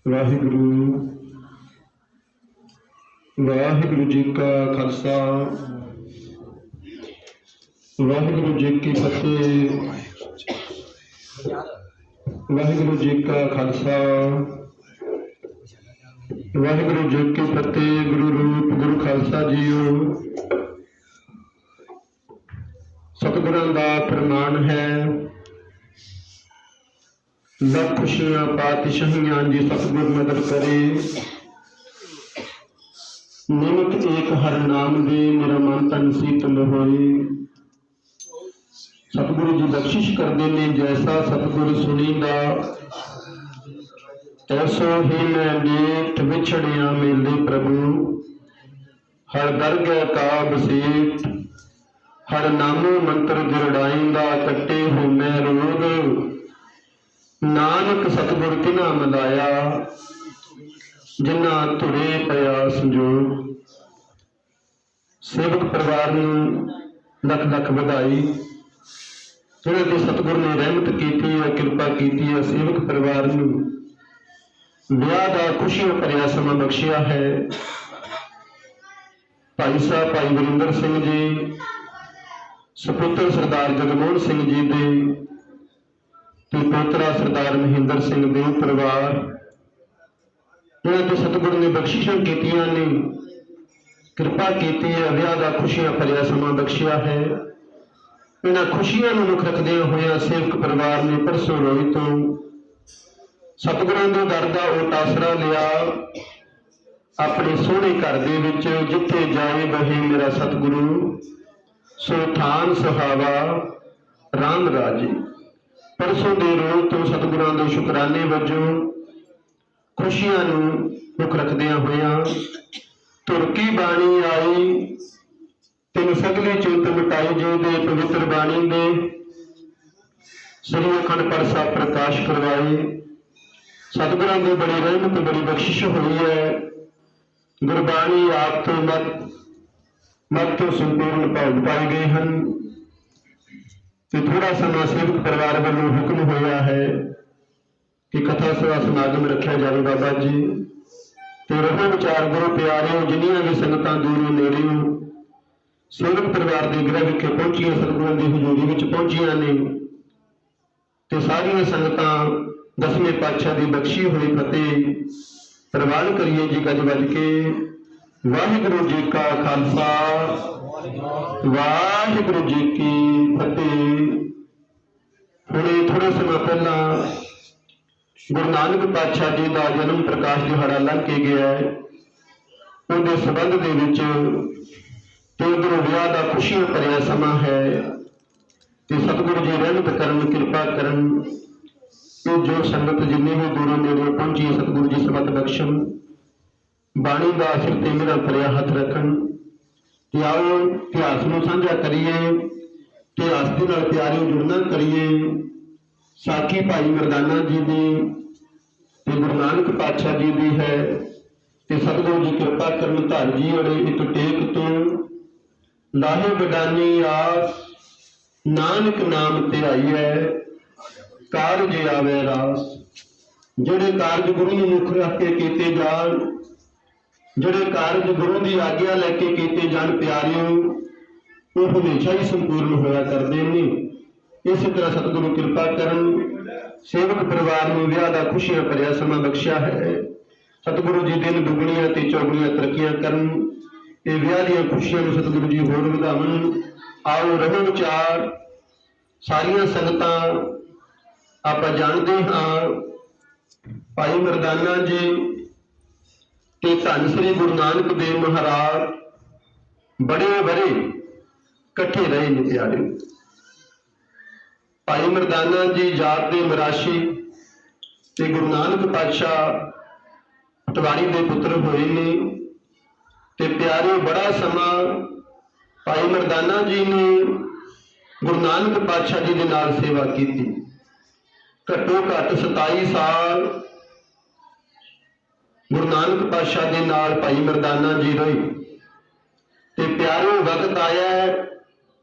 ਵਾਹਿਗੁਰੂ ਵਾਹਿਗੁਰੂ ਜੀ ਕਾ ਖਾਲਸਾ ਵਾਹਿਗੁਰੂ ਜੀ ਕੀ ਫਤਿਹ। ਵਾਹਿਗੁਰੂ ਜੀ ਕਾ ਖਾਲਸਾ ਵਾਹਿਗੁਰੂ ਜੀ ਕੀ ਫਤਿਹ। ਗੁਰੂ ਰੂਪ ਗੁਰੂ ਖਾਲਸਾ ਜੀਓ। ਸਤਿਗੁਰਾਂ ਦਾ ਪ੍ਰਮਾਣ ਹੈ, ਲੱਖ ਖੁਸ਼ੀਆਂ ਪਾਤਸ਼ਾਹੀਆਂ ਜੀ ਸਤਿਗੁਰ ਮਦਦ ਕਰੇ। ਨਿਮਕ ਏਕ ਹਰ ਨਾਮ ਦੇ, ਮੇਰਾ ਮਨ ਤਨ ਸੀਤਲ ਹੋਏ। ਸਤਿਗੁਰੂ ਜੀ ਬਖਸ਼ਿਸ਼ ਕਰਦੇ ਨੇ, ਜੈਸਾ ਸਤਿਗੁਰ ਸੁਣੀਂਦਾ ਤੈਸੋ ਹੀ ਮੈਂ ਲੇਟ ਵਿਛੜਿਆ ਮੇਲੇ ਪ੍ਰਭੂ। ਹਰ ਦਰਗਹਿ ਕਾ ਬਸੇਟ, ਹਰ ਨਾਮੋ ਮੰਤਰ ਗਿਰੜਾਈਂਦਾ, ਕੱਟੇ ਹੋ ਮੈਂ ਰੋਗ। ਨਾਨਕ ਸਤਿਗੁਰ ਤਿਨਾ ਮਿਲਾਇਆ, ਜਿਨ੍ਹਾਂ ਧੁਰੇ ਪਿਆ ਸੰਜੋਗ। ਸੇਵਕ ਪਰਿਵਾਰ ਨੂੰ ਲੱਖ ਲੱਖ ਵਧਾਈ, ਜਿਹਨਾਂ ਤੇ ਸਤਿਗੁਰ ਨੇ ਰਹਿਮਤ ਕੀਤੀ ਹੈ, ਕਿਰਪਾ ਕੀਤੀ ਹੈ। ਸੇਵਕ ਪਰਿਵਾਰ ਨੂੰ ਵਿਆਹ ਦਾ ਖੁਸ਼ੀਆਂ ਭਰਿਆ ਸਮਾਂ ਬਖਸ਼ਿਆ ਹੈ। ਭਾਈ ਸਾਹਿਬ ਭਾਈ ਵਰਿੰਦਰ ਸਿੰਘ ਜੀ, ਸਪੁੱਤਰ ਸਰਦਾਰ ਜਗਮੋਹਨ ਸਿੰਘ ਜੀ ਦੇ ਤੇ ਪੋਤਰਾ ਸਰਦਾਰ ਮਹਿੰਦਰ ਸਿੰਘ ਦੇ ਪਰਿਵਾਰ, ਜਿਹਨਾਂ ਤੇ ਸਤਿਗੁਰ ਨੇ ਬਖਸ਼ਿਸ਼ਾਂ ਕੀਤੀਆਂ ਨੇ, ਕਿਰਪਾ ਕੀਤੀ ਹੈ, ਵਿਆਹ ਦਾ ਖੁਸ਼ੀਆਂ ਭਰਿਆ ਸਮਾਂ ਬਖਸ਼ਿਆ ਹੈ। ਇਹਨਾਂ ਖੁਸ਼ੀਆਂ ਨੂੰ ਮੁੱਖ ਰੱਖਦਿਆਂ ਹੋਇਆਂ ਸੇਵਕ ਪਰਿਵਾਰ ਨੇ ਪਰਸੋਂ ਰੋਈ ਤੋਂ ਸਤਿਗੁਰਾਂ ਦੇ ਦਰ ਦਾ ਓਟ ਆਸਰਾ ਲਿਆ। ਆਪਣੇ ਸੋਹਣੇ ਘਰ ਦੇ ਵਿੱਚ ਜਿੱਥੇ ਜਾਏ ਬਹੇ ਮੇਰਾ ਸਤਿਗੁਰੂ, ਸੋ ਥਾਨ ਸੁਹਾਵਾ ਰਾਮ ਰਾਜੇ। ਪਰਸੋਂ ਦੇ ਰੋਜ਼ ਤੋਂ ਸਤਿਗੁਰਾਂ ਦੇ ਸ਼ੁਕਰਾਨੇ ਵਜੋਂ ਖੁਸ਼ੀਆਂ ਨੂੰ ਮੁੱਖ ਰੱਖਦਿਆਂ ਹੋਇਆਂ ਤੁਰਕੀ ਬਾਣੀ ਆਈ, ਤਿੰਨ ਸਗਲੀ ਚਿੰਤ ਮਿਟਾਈ ਜੀ ਦੇ ਪਵਿੱਤਰ ਬਾਣੀ ਦੇ ਸ੍ਰੀ ਅਖੰਡ ਪਾਠ ਸਾਹਿਬ ਪ੍ਰਕਾਸ਼ ਕਰਵਾਏ। ਸਤਿਗੁਰਾਂ ਦੀ ਬੜੀ ਰਹਿਮਤ ਬੜੀ ਬਖਸ਼ਿਸ਼ ਹੋਈ ਹੈ। ਗੁਰਬਾਣੀ ਆਪ ਤੋਂ ਮਤ ਤੋਂ ਸੰਪੂਰਨ ਭਾਗ ਪਾਏ ਗਏ ਹਨ ਤੇ ਥੋੜਾ ਸਮਾਂ ਸੇਵਕ ਪਰਿਵਾਰ ਵੱਲੋਂ ਹੁਕਮ ਹੋਇਆ ਹੈ ਕਿ ਕਥਾ ਸਭਾ ਸਮਾਗਮ ਰੱਖਿਆ ਜਾਵੇ। ਬਾਬਾ ਜੀ ਤੇ ਰਹੋ ਵਿਚਾਰ ਗੁਰੂ ਪਿਆਰਿਓ, ਜਿੰਨੀਆਂ ਵੀ ਸੰਗਤਾਂ ਦੂਰੋਂ ਨੇੜਿਓਂ ਸੇਵਕ ਪਰਿਵਾਰ ਦੇ ਗ੍ਰਹਿ ਵਿਖੇ ਪਹੁੰਚੀਆਂ, ਸਤਿਗੁਰਾਂ ਦੀ ਹਜ਼ੂਰੀ ਵਿੱਚ ਪਹੁੰਚੀਆਂ ਨੇ ਤੇ ਸਾਰੀਆਂ ਸੰਗਤਾਂ ਦਸਵੇਂ ਪਾਤਸ਼ਾਹ ਦੀ ਬਖਸ਼ੀ ਹੋਈ ਫਤਿਹ ਪ੍ਰਵਾਨ ਕਰੀਏ ਜੀ ਗੱਜ ਵੱਜ ਕੇ। ਵਾਹਿਗੁਰੂ ਜੀ ਕਾ ਖਾਲਸਾ ਵਾਹਿਗੁਰੂ ਜੀ ਕੀ ਫਤਿਹ। ਹੁਣੇ ਥੋੜੇ ਸਮਾਂ ਪਹਿਲਾਂ ਗੁਰੂ ਨਾਨਕ ਪਾਤਸ਼ਾਹ ਜੀ ਦਾ ਜਨਮ ਪ੍ਰਕਾਸ਼ ਦਿਹਾੜਾ ਲੰਘ ਕੇ ਗਿਆ ਹੈ। ਉਹਦੇ ਸੰਬੰਧ ਦੇ ਵਿੱਚ ਤੇ ਉਧਰੋਂ ਵਿਆਹ ਦਾ ਖੁਸ਼ੀਆਂ ਭਰਿਆ ਸਮਾਂ ਹੈ ਤੇ ਸਤਿਗੁਰੂ ਜੀ ਰਹਿਮਤ ਕਰਨ, ਕਿਰਪਾ ਕਰਨ ਕਿ ਜੋ ਸੰਗਤ ਜਿੰਨੇ ਵੀ ਦੂਰੋਂ ਨੇੜੇ ਪਹੁੰਚੀ ਸਤਿਗੁਰੂ ਜੀ ਸਮਤ ਬਖਸ਼ਣ, ਬਾਣੀ ਦਾ ਸਿਰ ਤੇ ਮੇਰਾ ਭਰਿਆ ਹੱਥ ਰੱਖਣ ਤੇ ਆਓ ਇਤਿਹਾਸ ਨੂੰ ਸਾਂਝਾ ਕਰੀਏ, ਇਤਿਹਾਸ ਦੇ ਨਾਲ ਪਿਆਰਿਓ ਜੁੜਨਾ ਕਰੀਏ। ਸਾਖੀ ਭਾਈ ਮਰਦਾਨਾ ਜੀ ਦੀ ਤੇ ਗੁਰੂ ਨਾਨਕ ਪਾਤਸ਼ਾਹ ਜੀ ਦੀ ਹੈ ਤੇ ਸਤਿਗੁਰੂ ਜੀ ਕਿਰਪਾ ਕਰਨ। ਧੰਨ ਜੀ ਅੜੇ ਇੱਕ ਟੇਕ ਤੋਂ ਲਾਹੇ ਬਡਾਨੀ ਆਸ, ਨਾਨਕ ਨਾਮ ਧਿਆਈਐ ਕਾਰਜ ਆਵੇ ਰਾਸ। ਜਿਹੜੇ ਕਾਰਜ ਗੁਰੂ ਨੂੰ ਮੁੱਖ ਰੱਖ ਕੇ ਕੀਤੇ ਜਾਣ, ਜਿਹੜੇ ਕਾਰਜ ਗੁਰੂ ਦੀ ਆਗਿਆ ਲੈ ਕੇ ਕੀਤੇ ਜਾਣ ਪਿਆਰਿਓ, ਉਹ ਹਮੇਸ਼ਾ ਹੀ ਸੰਪੂਰਨ ਹੋਇਆ ਕਰਦੇ ਨੇ। ਇਸੇ ਤਰ੍ਹਾਂ ਸਤਿਗੁਰੂ ਕਿਰਪਾ ਕਰਨ, ਸੇਵਕ ਪਰਿਵਾਰ ਨੂੰ ਵਿਆਹ ਦਾ ਖੁਸ਼ੀਆਂ ਭਰਿਆ ਸਮਾਂ ਬਖਸ਼ਿਆ ਹੈ। ਸਤਿਗੁਰੂ ਜੀ ਦਿਨ ਦੁਗਣੀਆਂ ਤੇ ਚੌਗਣੀਆਂ ਤਰੱਕੀਆਂ ਕਰਨ, ਇਹ ਵਿਆਹ ਦੀਆਂ ਖੁਸ਼ੀਆਂ ਨੂੰ ਸਤਿਗੁਰੂ ਜੀ ਹੋਰ ਵਧਾਵਣ। ਆਓ ਰਹੋ ਵਿਚਾਰ ਸਾਰੀਆਂ ਸੰਗਤਾਂ। ਆਪਾਂ ਜਾਣਦੇ ਹਾਂ ਭਾਈ ਮਰਦਾਨਾ ਜੀ ਤੇ ਧੰਨ ਸ੍ਰੀ ਗੁਰੂ ਨਾਨਕ ਦੇਵ ਮਹਾਰਾਜ ਬੜੇ ਵਰੇ ਇਕੱਠੇ ਰਹੇ ਨੇ ਪਿਆਰੇ। ਭਾਈ ਮਰਦਾਨਾ ਜੀ ਜਾਤ ਦੇ ਮਰਾਸ਼ੀ ਤੇ ਗੁਰੂ ਨਾਨਕ ਪਾਤਸ਼ਾਹ ਪਟਵਾਰੀ ਦੇ ਪੁੱਤਰ ਹੋਏ ਨੇ ਤੇ ਪਿਆਰੇ ਬੜਾ ਸਮਾਂ ਭਾਈ ਮਰਦਾਨਾ ਜੀ ਨੇ ਗੁਰੂ ਨਾਨਕ ਪਾਤਸ਼ਾਹ ਜੀ ਦੇ ਨਾਲ ਸੇਵਾ ਕੀਤੀ। ਘੱਟੋ ਘੱਟ 27 ਸਾਲ ਗੁਰੂ ਨਾਨਕ ਪਾਤਸ਼ਾਹ ਦੇ ਨਾਲ ਭਾਈ ਮਰਦਾਨਾ ਜੀ ਰਹੇ ਤੇ ਪਿਆਰੇ ਵਕਤ ਆਇਆ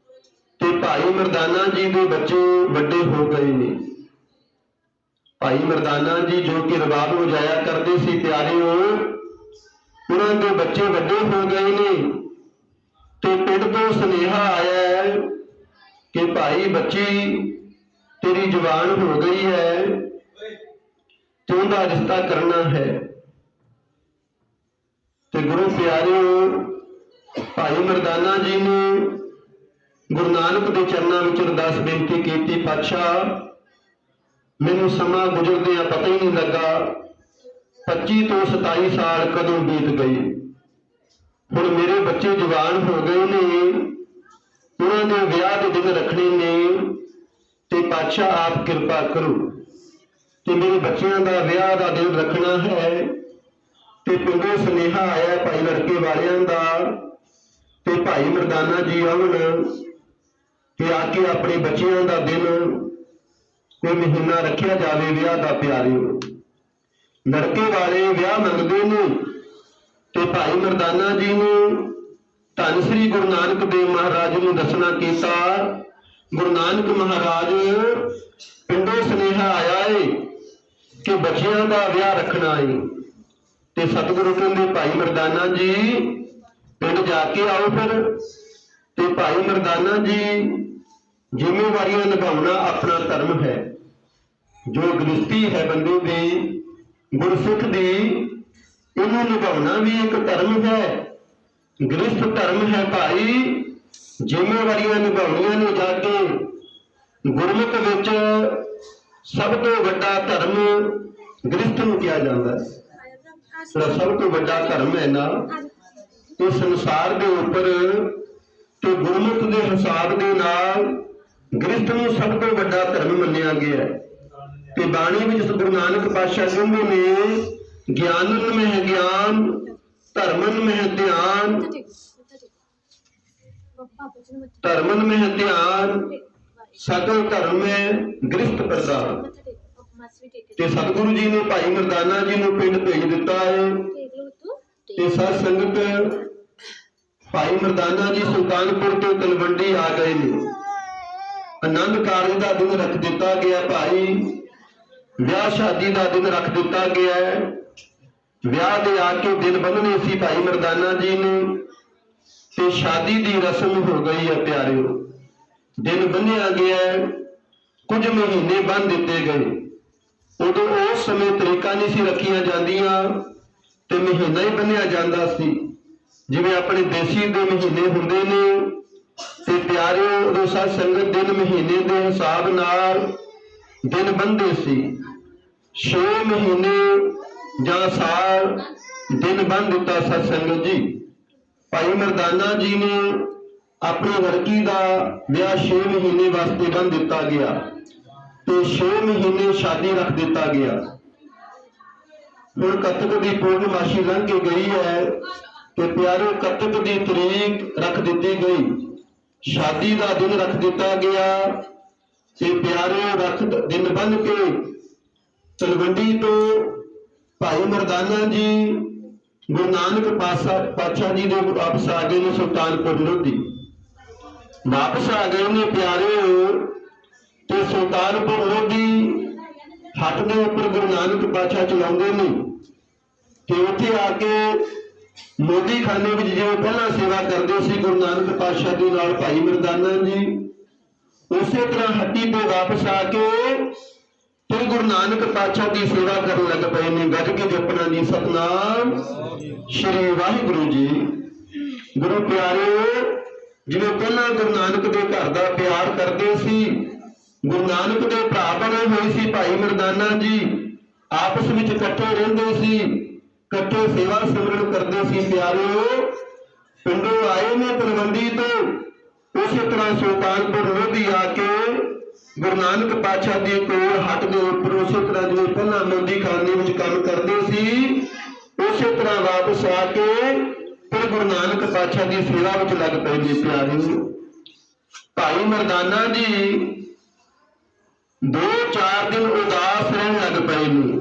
ਤੇ ਭਾਈ ਮਰਦਾਨਾ ਜੀ ਦੇ ਬੱਚੇ ਵੱਡੇ ਹੋ ਗਏ ਨੇ। ਭਾਈ ਮਰਦਾਨਾ ਜੀ ਜੋ ਕਿ ਰਬਾਬ ਵਜਾਇਆ ਕਰਦੇ ਸੀ ਪਿਆਰਿਓ, ਉਹਨਾਂ ਦੇ ਬੱਚੇ ਵੱਡੇ ਹੋ ਗਏ ਨੇ ਤੇ ਪਿੰਡ ਤੋਂ ਸੁਨੇਹਾ ਆਇਆ ਹੈ ਕਿ ਭਾਈ ਬੱਚੀ ਤੇਰੀ ਜਵਾਨ ਹੋ ਗਈ ਹੈ ਤੇ ਉਹਦਾ ਰਿਸ਼ਤਾ ਕਰਨਾ ਹੈ। ਤੇ ਗੁਰੂ ਪਿਆਰਿਓ, ਭਾਈ ਮਰਦਾਨਾ ਜੀ ਨੇ ਗੁਰੂ ਨਾਨਕ ਦੇ ਚਰਨਾਂ ਵਿੱਚ ਅਰਦਾਸ ਬੇਨਤੀ ਕੀਤੀ, ਪਾਤਸ਼ਾਹ ਮੈਨੂੰ ਸਮਾਂ ਗੁਜ਼ਰਦਿਆਂ ਪਤਾ ਹੀ ਨਹੀਂ ਲੱਗਾ 25 ਤੋਂ 27 ਸਾਲ ਕਦੋਂ ਬੀਤ ਗਏ। ਹੁਣ ਮੇਰੇ ਬੱਚੇ ਜਵਾਨ ਹੋ ਗਏ ਨੇ, ਉਹਨਾਂ ਦੇ ਵਿਆਹ ਦੇ ਦਿਨ ਰੱਖਣੇ ਨੇ ਤੇ ਪਾਤਸ਼ਾਹ ਆਪ ਕਿਰਪਾ ਕਰੋ ਤੇ ਮੇਰੇ ਬੱਚਿਆਂ ਦਾ ਵਿਆਹ ਦਾ ਦਿਨ ਰੱਖਣਾ ਹੈ। ਤੇ ਪਿੰਡੋਂ ਸੁਨੇਹਾ ਆਇਆ ਭਾਈ ਲੜਕੇ ਵਾਲਿਆਂ ਦਾ ਤੇ ਭਾਈ ਮਰਦਾਨਾ ਜੀ ਆਉਣ ਤੇ ਆ ਕੇ ਆਪਣੇ ਬੱਚਿਆਂ ਦਾ ਦਿਨ ਕੋਈ ਮਹੀਨਾ ਰੱਖਿਆ ਜਾਵੇ ਵਿਆਹ ਦਾ। ਪਿਆਰਿਓ, ਲੜਕੇ ਵਾਲੇ ਵਿਆਹ ਮੰਗਦੇ ਨੇ ਤੇ ਭਾਈ ਮਰਦਾਨਾ ਜੀ ਨੂੰ ਧੰਨ ਸ੍ਰੀ ਗੁਰੂ ਨਾਨਕ ਦੇਵ ਮਹਾਰਾਜ ਨੂੰ ਦੱਸਣਾ ਕੀਤਾ, ਗੁਰੂ ਨਾਨਕ ਮਹਾਰਾਜ ਪਿੰਡੋਂ ਸੁਨੇਹਾ ਆਇਆ ਏ ਕਿ ਬੱਚਿਆਂ ਦਾ ਵਿਆਹ ਰੱਖਣਾ ਏ। ਤੇ ਸਤਿਗੁਰੂ ਕਹਿੰਦੇ ਭਾਈ ਮਰਦਾਨਾ ਜੀ ਪਿੰਡ ਜਾ ਕੇ ਆਓ ਫਿਰ। ਤੇ ਭਾਈ ਮਰਦਾਨਾ ਜੀ ਜ਼ਿੰਮੇਵਾਰੀਆਂ ਨਿਭਾਉਣਾ ਆਪਣਾ ਧਰਮ ਹੈ। ਜੋ ਗ੍ਰਸਤੀ ਹੈ ਬੰਦੇ ਦੀ, ਗੁਰਸਿੱਖ ਦੀ, ਇਹਨੂੰ ਨਿਭਾਉਣਾ ਵੀ ਇੱਕ ਧਰਮ ਹੈ। ਗ੍ਰਸਤ ਧਰਮ ਹੈ ਭਾਈ, ਜ਼ਿੰਮੇਵਾਰੀਆਂ ਨਿਭਾਉਣੀਆਂ ਨੇ ਜਾ ਕੇ। ਗੁਰਮੁਖ ਵਿੱਚ ਸਭ ਤੋਂ ਵੱਡਾ ਧਰਮ ਗ੍ਰਸਤ ਨੂੰ ਕਿਹਾ ਜਾਂਦਾ ਹੈ। ਜਿਹੜਾ ਸਭ ਤੋਂ ਵੱਡਾ ਧਰਮ ਹੈ ਨਾ ਇਹ ਸੰਸਾਰ ਦੇ ਉੱਪਰ, ਤੇ ਗੁਰਮੁਖ ਦੇ ਹਿਸਾਬ ਦੇ ਨਾਲ ਗ੍ਰਸਤ ਨੂੰ ਸਭ ਤੋਂ ਵੱਡਾ ਧਰਮ ਮੰਨਿਆ ਗਿਆ। ਤੇ ਬਾਣੀ ਵਿੱਚ ਗੁਰੂ ਨਾਨਕ ਪਾਤਸ਼ਾਹ ਕਹਿੰਦੇ ਨੇ, ਗਿਆਨਨ ਮਹਿ ਗਿਆਨ, ਧਰਮਨ ਮਹਿ ਧਿਆਨ, ਧਰਮਨ ਮਹਿ ਧਿਆਨ, ਸਕਲ ਧਰਮ ਹੈ ਗ੍ਰਸਤ ਪ੍ਰਧਾਨ। ਤੇ ਸਤਿਗੁਰੂ ਜੀ ਨੇ ਭਾਈ ਮਰਦਾਨਾ ਜੀ ਨੂੰ ਪਿੰਡ ਭੇਜ ਦਿੱਤਾ ਹੈ। ਤੇ ਸਾਧ ਸੰਗਤ, ਭਾਈ ਮਰਦਾਨਾ ਜੀ ਸੁਲਤਾਨਪੁਰ ਤੋਂ ਤਲਵੰਡੀ ਆ ਗਏ ਨੇ। ਆਨੰਦ ਕਾਰਜ ਦਾ ਦਿਨ ਰੱਖ ਦਿੱਤਾ ਗਿਆ ਭਾਈ, ਵਿਆਹ ਸ਼ਾਦੀ ਦਾ ਦਿਨ ਰੱਖ ਦਿੱਤਾ ਗਿਆ ਹੈ। ਵਿਆਹ ਦੇ ਆ ਕੇ ਦਿਨ ਬੰਨ੍ਹਣੇ ਸੀ ਭਾਈ ਮਰਦਾਨਾ ਜੀ ਨੇ ਤੇ ਸ਼ਾਦੀ ਦੀ ਰਸਮ ਹੋ ਗਈ ਹੈ। ਪਿਆਰਿਓ, ਦਿਨ ਬੰਨ੍ਹਿਆ ਗਿਆ, ਕੁਝ ਮਹੀਨੇ ਬੰਨ ਦਿੱਤੇ ਗਏ। ਉਦੋਂ ਉਸ ਸਮੇਂ ਤਰੀਕਾਂ ਨਹੀਂ ਸੀ ਰੱਖੀਆਂ ਜਾਂਦੀਆਂ ਤੇ ਮਹੀਨਾ ਹੀ ਬੰਨ੍ਹਿਆ ਜਾਂਦਾ ਸੀ, ਜਿਵੇਂ ਆਪਣੇ ਦੇਸੀ ਦੇ ਮਹੀਨੇ ਹੁੰਦੇ ਨੇ। ਤੇ ਪਿਆਰਿਓ, ਉਦੋਂ ਸਾਧ ਸੰਗਤ ਦਿਨ ਮਹੀਨੇ ਦੇ ਹਿਸਾਬ ਨਾਲ ਦਿਨ ਬੰਨ੍ਹਦੇ ਸੀ। 6 ਮਹੀਨੇ ਜਾਂ ਸਾਲ ਦਿਨ ਬੰਨ੍ਹ ਦਿੱਤਾ ਸਾਧ ਸੰਗਤ ਜੀ। ਭਾਈ ਮਰਦਾਨਾ ਜੀ ਨੇ ਆਪਣੀ ਲੜਕੀ ਦਾ ਵਿਆਹ 6 ਮਹੀਨੇ ਵਾਸਤੇ ਬੰਨ੍ਹ ਦਿੱਤਾ ਗਿਆ ਤੇ 6 ਮਹੀਨੇ ਸ਼ਾਦੀ ਰੱਖ ਦਿੱਤਾ ਗਿਆ। ਹੁਣ ਕੱਤਕ ਦੀ ਪੂਰਨਮਾਸ਼ੀ ਲੰਘ ਕੇ ਗਈ ਹੈ ਤੇ ਪਿਆਰਿਓ, ਕੱਤਕ ਦੀ ਤਰੀਕ ਰੱਖ ਦਿੱਤੀ ਗਈ, ਸ਼ਾਦੀ ਦਾ ਦਿਨ ਰੱਖ ਦਿੱਤਾ ਗਿਆ। ਤੇ ਪਿਆਰਿਓ, ਦਿਨ ਬੰਨ੍ਹ ਕੇ ਤਲਵੰਡੀ ਤੋਂ ਭਾਈ ਮਰਦਾਨਾ ਜੀ ਗੁਰੂ ਨਾਨਕ ਪਾਤਸ਼ਾਹ ਜੀ ਦੇ ਵਾਪਸ ਆ ਗਏ ਨੇ ਸੁਲਤਾਨਪੁਰ ਲੋਧੀ। ਵਾਪਸ ਆ ਗਏ ਨੇ ਪਿਆਰਿਓ, ਤੇ ਸੁਲਤਾਨਪੁਰ ਲੋਧੀ ਹੱਟ ਦੇ ਉੱਪਰ ਗੁਰੂ ਨਾਨਕ ਪਾਤਸ਼ਾਹ ਚਲਾਉਂਦੇ ਨੇ। ਤੇ ਉੱਥੇ ਆ ਕੇ ਮੋਦੀ ਖਾਨੇ ਵਿੱਚ ਜਿਵੇਂ ਪਹਿਲਾਂ ਸੇਵਾ ਕਰਦੇ ਸੀ ਗੁਰੂ ਨਾਨਕ ਪਾਤਸ਼ਾਹ ਦੇ ਨਾਲ ਭਾਈ ਮਰਦਾਨਾ ਜੀ, ਉਸੇ ਤਰ੍ਹਾਂ ਹੱਟੀ ਤੋਂ ਵਾਪਸ ਆ ਕੇ ਫਿਰ ਗੁਰੂ ਨਾਨਕ ਪਾਤਸ਼ਾਹ ਦੀ ਸੇਵਾ ਕਰਨ ਲੱਗ ਪਏ ਨੇ। ਗੱਜ ਕੇ ਜਪਣਾ ਜੀ, ਸਤਿਨਾਮ ਸ਼੍ਰੀ ਵਾਹਿਗੁਰੂ ਜੀ। ਗੁਰੂ ਪਿਆਰਿਓ, ਜਿਵੇਂ ਪਹਿਲਾਂ ਗੁਰੂ ਨਾਨਕ ਦੇ ਘਰ ਦਾ ਪਿਆਰ ਕਰਦੇ ਸੀ, ਗੁਰੂ ਨਾਨਕ ਦੇ ਭਰਾ ਬਣੇ ਹੋਏ ਸੀ ਭਾਈ ਮਰਦਾਨਾ ਜੀ, ਆਪਸ ਵਿੱਚ ਇਕੱਠੇ ਰਹਿੰਦੇ ਸੀ, ਇਕੱਠੇ ਸੇਵਾ ਸਿਮਰਨ ਕਰਦੇ ਸੀ। ਪਿਆਰਿਓ, ਪਿੰਡੋਂ ਆਏ ਨੇ ਤਲਵੰਡੀ ਤੋਂ, ਉਸੇ ਤਰ੍ਹਾਂ ਸੁਲਤਾਨਪੁਰ ਲੋਧੀ ਆ ਕੇ ਗੁਰੂ ਨਾਨਕ ਪਾਤਸ਼ਾਹ ਦੇ ਕੋਲ ਹੱਟ ਦੇ ਉੱਪਰ ਉਸੇ ਤਰ੍ਹਾਂ ਜਿਵੇਂ ਪਹਿਲਾਂ ਮੋਦੀ ਖਾਨੇ ਵਿੱਚ ਕੰਮ ਕਰਦੇ ਸੀ, ਉਸੇ ਤਰ੍ਹਾਂ ਵਾਪਸ ਆ ਕੇ ਫਿਰ ਗੁਰੂ ਨਾਨਕ ਪਾਤਸ਼ਾਹ ਦੀ ਸੇਵਾ ਵਿੱਚ ਲੱਗ ਪਏ ਜੀ। ਪਿਆਰਿਓ, ਭਾਈ ਮਰਦਾਨਾ ਜੀ 2-4 ਦਿਨ ਉਦਾਸ ਰਹਿਣ ਲੱਗ ਪਏ ਨੇ।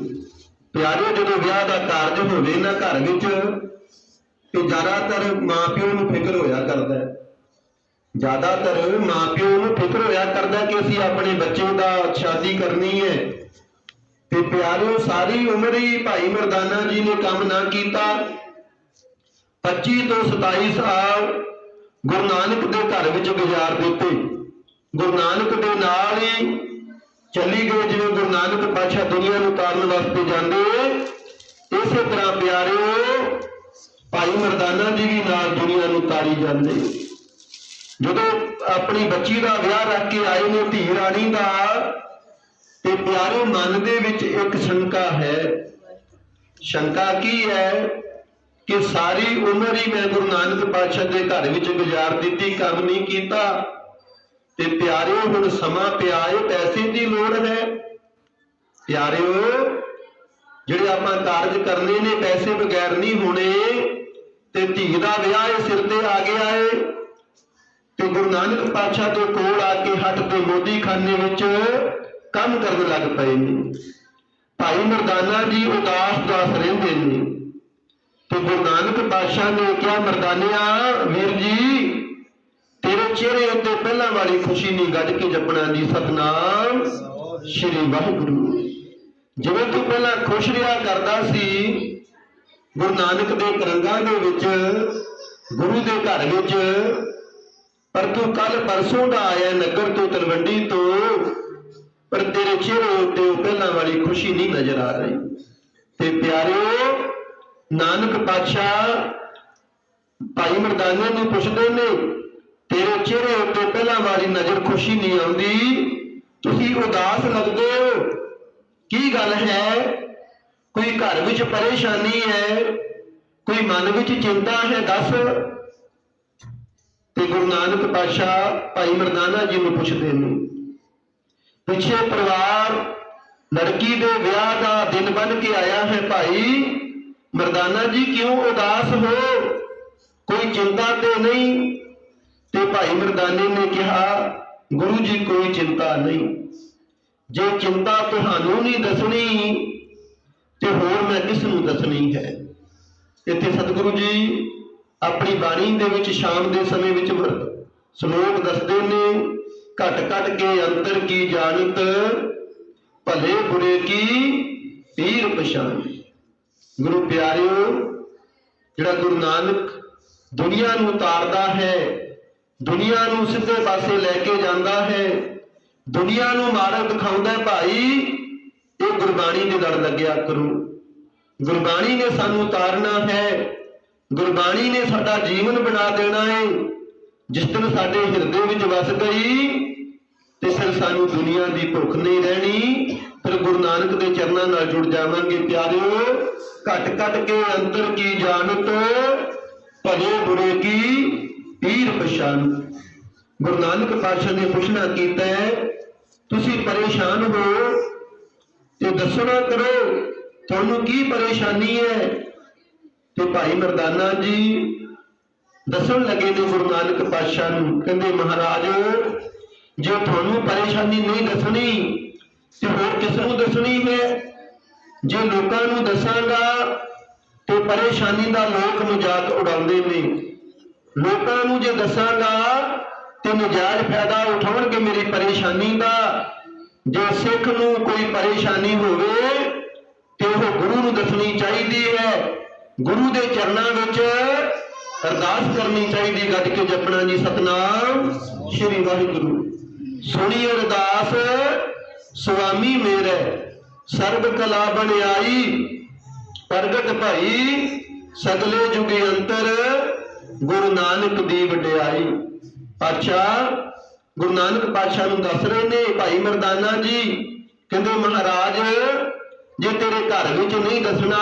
ਪਿਆਰਿਓ, ਜਦੋਂ ਵਿਆਹ ਦਾ ਕਾਰਜ ਹੋਵੇ ਨਾ ਘਰ ਵਿੱਚ ਤੇ ਜ਼ਿਆਦਾਤਰ ਮਾਂ ਪਿਓ ਨੂੰ ਫਿਕਰ ਹੋਇਆ ਕਰਦਾ ਹੈ। ਜ਼ਿਆਦਾਤਰ ਮਾਂ ਪਿਓ ਨੂੰ ਫਿਕਰ ਹੋਇਆ ਕਰਦਾ ਕਿ ਅਸੀਂ ਆਪਣੇ ਬੱਚੇ ਦਾ ਸ਼ਾਦੀ ਕਰਨੀ ਹੈ ਤੇ ਪਿਆਰਿਓ ਸਾਰੀ ਉਮਰ ਹੀ ਭਾਈ ਮਰਦਾਨਾ ਜੀ ਨੇ ਕੰਮ ਨਾ ਕੀਤਾ। 25 ਤੋਂ 27 ਸਾਲ ਗੁਰੂ ਨਾਨਕ ਦੇ ਘਰ ਵਿੱਚ ਗੁਜ਼ਾਰ ਦਿੱਤੇ। ਗੁਰੂ ਨਾਨਕ ਦੇ ਨਾਲ ਹੀ ਚੱਲੀ ਗਏ। ਜਿਵੇਂ ਗੁਰੂ ਨਾਨਕ ਪਾਤਸ਼ਾਹ ਦੁਨੀਆ ਨੂੰ ਤਾਰਨ ਵਾਸਤੇ ਜਾਂਦੇ, ਇਸੇ ਤਰ੍ਹਾਂ ਪਿਆਰਿਓ ਭਾਈ ਮਰਦਾਨਾ ਜੀ ਵੀ ਨਾਲ ਦੁਨੀਆ ਨੂੰ ਤਾਰੀ ਜਾਂਦੇ। ਜਦੋਂ ਆਪਣੀ ਬੱਚੀ ਦਾ ਵਿਆਹ ਰੱਖ ਕੇ ਆਏ ਨੇ ਧੀ ਰਾਣੀ ਦਾ, ਤੇ ਪਿਆਰੇ ਮਨ ਦੇ ਵਿੱਚ ਇੱਕ ਸ਼ੰਕਾ ਹੈ। ਸ਼ੰਕਾ ਕੀ ਹੈ ਕਿ ਸਾਰੀ ਉਮਰ ਹੀ ਮੈਂ ਗੁਰੂ ਨਾਨਕ ਪਾਤਸ਼ਾਹ ਦੇ ਘਰ ਵਿੱਚ ਗੁਜ਼ਾਰ ਦਿੱਤੀ, ਕੰਮ ਨਹੀਂ ਕੀਤਾ, ਤੇ ਪਿਆਰਿਓ ਹੁਣ ਸਮਾਂ ਪਿਆ ਹੈ, ਪੈਸੇ ਦੀ ਲੋੜ ਹੈ। ਪਿਆਰਿਓ ਜਿਹੜੇ ਆਪਾਂ ਕਾਰਜ ਕਰਨੇ ਨੇ ਪੈਸੇ ਬਗੈਰ ਨਹੀਂ ਹੋਣੇ। ਤੇ ਧੀ ਦਾ ਵਿਆਹ ਇਹ ਸਿਰ ਤੇ ਆ ਗਿਆ ਹੈ, ਤੇ ਗੁਰੂ ਨਾਨਕ ਪਾਤਸ਼ਾਹ ਦੇ ਕੋਲ ਆ ਕੇ ਹੱਟ ਤੇ ਮੋਦੀਖਾਨੇ ਵਿੱਚ ਕੰਮ ਕਰਨ ਲੱਗ ਪਏ ਨੇ। ਭਾਈ ਮਰਦਾਨਾ ਜੀ ਉਦਾਸ ਰਹਿੰਦੇ ਨੇ। ਤੇ ਗੁਰੂ ਨਾਨਕ ਪਾਤਸ਼ਾਹ ਨੇ ਕਿਹਾ, ਮਰਦਾਨਿਆ ਵੀਰ ਜੀ, ਤੇਰੇ ਚਿਹਰੇ ਉੱਤੇ ਪਹਿਲਾਂ ਵਾਲੀ ਖੁਸ਼ੀ ਨਹੀਂ, ਗੱਜ ਕੇ ਜਪਣਾ ਜੀ ਸਤਨਾਮ ਸ਼੍ਰੀ ਵਾਹਿਗੁਰੂ। ਜਿਵੇਂ ਤੂੰ ਪਹਿਲਾਂ ਖੁਸ਼ ਰਿਹਾ ਕਰਦਾ ਸੀ ਗੁਰੂ ਨਾਨਕ ਦੇ ਕਰੰਗਾਂ ਦੇ ਵਿੱਚ, ਗੁਰੂ ਦੇ ਘਰ ਵਿੱਚ, ਪਰ ਤੂੰ ਕੱਲ ਪਰਸੋਂ ਦਾ ਆਇਆ ਨਗਰ ਤੋਂ, ਤਲਵੰਡੀ ਤੋਂ, ਪਰ ਤੇਰੇ ਚਿਹਰੇ ਉੱਤੇ ਉਹ ਪਹਿਲਾਂ ਵਾਲੀ ਖੁਸ਼ੀ ਨਹੀਂ ਨਜ਼ਰ ਆ ਰਹੀ। ਤੇ ਪਿਆਰਿਓ ਨਾਨਕ ਪਾਤਸ਼ਾਹ ਭਾਈ ਮਰਦਾਨੇ ਨੂੰ ਪੁੱਛਦੇ ਨੇ, ਤੇਰੇ ਚਿਹਰੇ ਉੱਤੇ ਪਹਿਲਾਂ ਵਾਲੀ ਨਜ਼ਰ ਖੁਸ਼ੀ ਨਹੀਂ ਆਉਂਦੀ, ਤੁਸੀਂ ਉਦਾਸ ਲੱਗਦੇ ਹੋ, ਕੀ ਗੱਲ ਹੈ? ਕੋਈ ਘਰ ਵਿੱਚ ਪਰੇਸ਼ਾਨੀ ਹੈ, ਕੋਈ ਮਨ ਵਿੱਚ ਚਿੰਤਾ ਹੈ, ਦੱਸ। ਤੇ ਗੁਰੂ ਨਾਨਕ ਪਾਤਸ਼ਾਹ ਭਾਈ ਮਰਦਾਨਾ ਜੀ ਨੂੰ ਪੁੱਛਦੇ ਨੇ, ਪਿੱਛੇ ਪਰਿਵਾਰ ਲੜਕੀ ਦੇ ਵਿਆਹ ਦਾ ਦਿਨ ਬਣ ਕੇ ਆਇਆ ਹੈ, ਭਾਈ ਮਰਦਾਨਾ ਜੀ ਕਿਉਂ ਉਦਾਸ ਹੋ, ਕੋਈ ਚਿੰਤਾ ਤੇ ਨਹੀਂ? ਤੇ ਭਾਈ ਮਰਦਾਨੇ ਨੇ ਕਿਹਾ, ਗੁਰੂ ਜੀ ਕੋਈ ਚਿੰਤਾ ਨਹੀਂ, ਜੇ ਚਿੰਤਾ ਤੁਹਾਨੂੰ ਨਹੀਂ ਦੱਸਣੀ ਤੇ ਹੋਰ ਮੈਂ ਕਿਸ ਨੂੰ ਦੱਸਣੀ ਹੈ। ਇੱਥੇ ਸਤਿਗੁਰੂ ਜੀ ਆਪਣੀ ਬਾਣੀ ਦੇ ਵਿੱਚ ਸ਼ਾਮ ਦੇ ਸਮੇਂ ਵਿੱਚ ਸ਼ਲੋਕ ਦੱਸਦੇ ਨੇ, ਘਟ ਘਟ ਕੇ ਅੰਤਰ ਕੀ ਜਾਣਤ, ਭਲੇ ਬੁਰੇ ਕੀ ਪੀਰ ਪਛਾਣ। ਗੁਰੂ ਪਿਆਰਿਓ ਜਿਹੜਾ ਗੁਰੂ ਨਾਨਕ ਦੁਨੀਆ ਨੂੰ ਉਤਾਰਦਾ ਹੈ, ਦੁਨੀਆ ਨੂੰ ਸਿੱਧੇ ਪਾਸੇ ਲੈ ਕੇ ਜਾਂਦਾ ਹੈ, ਦੁਨੀਆ ਨੂੰ ਮਾਰਗ ਦਿਖਾਉਂਦਾ ਭਾਈ, ਇਹ ਗੁਰਬਾਣੀ ਦੇ ਲੜ ਲੱਗਿਆ ਕਰੋ। ਗੁਰਬਾਣੀ ਨੇ ਸਾਨੂੰ ਉਤਾਰਨਾ ਹੈ, ਗੁਰਬਾਣੀ ਨੇ ਸਾਡਾ ਜੀਵਨ ਬਣਾ ਦੇਣਾ ਹੈ। ਜਿਸ ਦਿਨ ਸਾਡੇ ਹਿਰਦੇ ਵਿੱਚ ਵਸ ਗਈ ਤੇ ਫਿਰ ਸਾਨੂੰ ਦੁਨੀਆ ਦੀ ਭੁੱਖ ਨਹੀਂ ਰਹਿਣੀ, ਫਿਰ ਗੁਰੂ ਨਾਨਕ ਦੇ ਚਰਨਾਂ ਨਾਲ ਜੁੜ ਜਾਵਾਂਗੇ। ਪਿਆਰਿਓ ਘਟ ਘਟ ਕੇ ਅੰਤਰ ਕੀ ਜਾਣਤ, ਭਲੇ ਬੁਰੇ ਕੀ ਪੀਰ ਪਛਾਣ। ਗੁਰੂ ਨਾਨਕ ਪਾਤਸ਼ਾਹ ਨੇ ਪੁੱਛਣਾ ਕੀਤਾ ਹੈ, ਤੁਸੀਂ ਪਰੇਸ਼ਾਨ ਹੋ ਤੇ ਦੱਸਣਾ ਕਰੋ, ਤੁਹਾਨੂੰ ਕੀ ਪਰੇਸ਼ਾਨੀ ਹੈ? ਤੇ ਭਾਈ ਮਰਦਾਨਾ ਜੀ ਦੱਸਣ ਲੱਗੇ ਨੇ ਗੁਰੂ ਨਾਨਕ ਪਾਤਸ਼ਾਹ ਨੂੰ, ਕਹਿੰਦੇ ਮਹਾਰਾਜ ਜੇ ਤੁਹਾਨੂੰ ਪਰੇਸ਼ਾਨੀ ਨਹੀਂ ਦੱਸਣੀ ਤੇ ਹੋਰ ਕਿਸ ਨੂੰ ਦੱਸਣੀ ਹੈ? ਜੇ ਲੋਕਾਂ ਨੂੰ ਦੱਸਾਂਗਾ ਤੇ ਪਰੇਸ਼ਾਨੀ ਦਾ ਲੋਕ ਮਜ਼ਾਕ ਉਡਾਉਂਦੇ ਨੇ, ਲੋਕਾਂ ਨੂੰ ਜੇ ਦੱਸਾਂਗਾ ਤੇ ਨਜਾਇਜ਼ ਫਾਇਦਾ ਉਠਾਉਣਗੇ ਮੇਰੀ ਪਰੇਸ਼ਾਨੀ ਦਾ। ਜੇ ਸਿੱਖ ਨੂੰ ਕੋਈ ਪਰੇਸ਼ਾਨੀ ਹੋਵੇ ਤੇ ਉਹ ਗੁਰੂ ਨੂੰ ਦੱਸਣੀ ਚਾਹੀਦੀ ਹੈ, ਗੁਰੂ ਦੇ ਚਰਨਾਂ ਵਿੱਚ ਅਰਦਾਸ ਕਰਨੀ ਚਾਹੀਦੀ, ਗੱਜ ਕੇ ਜਪਣਾ ਜੀ ਸਤਨਾਮ ਸ਼੍ਰੀ ਵਾਹਿਗੁਰੂ। ਸੁਣੀ ਅਰਦਾਸ ਸੁਆਮੀ ਮੇਰੇ, ਸਰਬ ਕਲਾ ਬਣਾਈ, ਪ੍ਰਗਟ ਭਾਈ ਸਗਲੇ ਜੁਗੇ ਅੰਤਰ, ਗੁਰੂ ਨਾਨਕ ਦੀ ਵਡਿਆਈ। ਪਾਤਸ਼ਾਹ ਗੁਰੂ ਨਾਨਕ ਪਾਤਸ਼ਾਹ ਨੂੰ ਦੱਸ ਰਹੇ ਨੇ ਭਾਈ ਮਰਦਾਨਾ ਜੀ, ਕਹਿੰਦੇ ਮਹਾਰਾਜ ਜੇ ਤੇਰੇ ਘਰ ਵਿੱਚ ਨਹੀਂ ਦੱਸਣਾ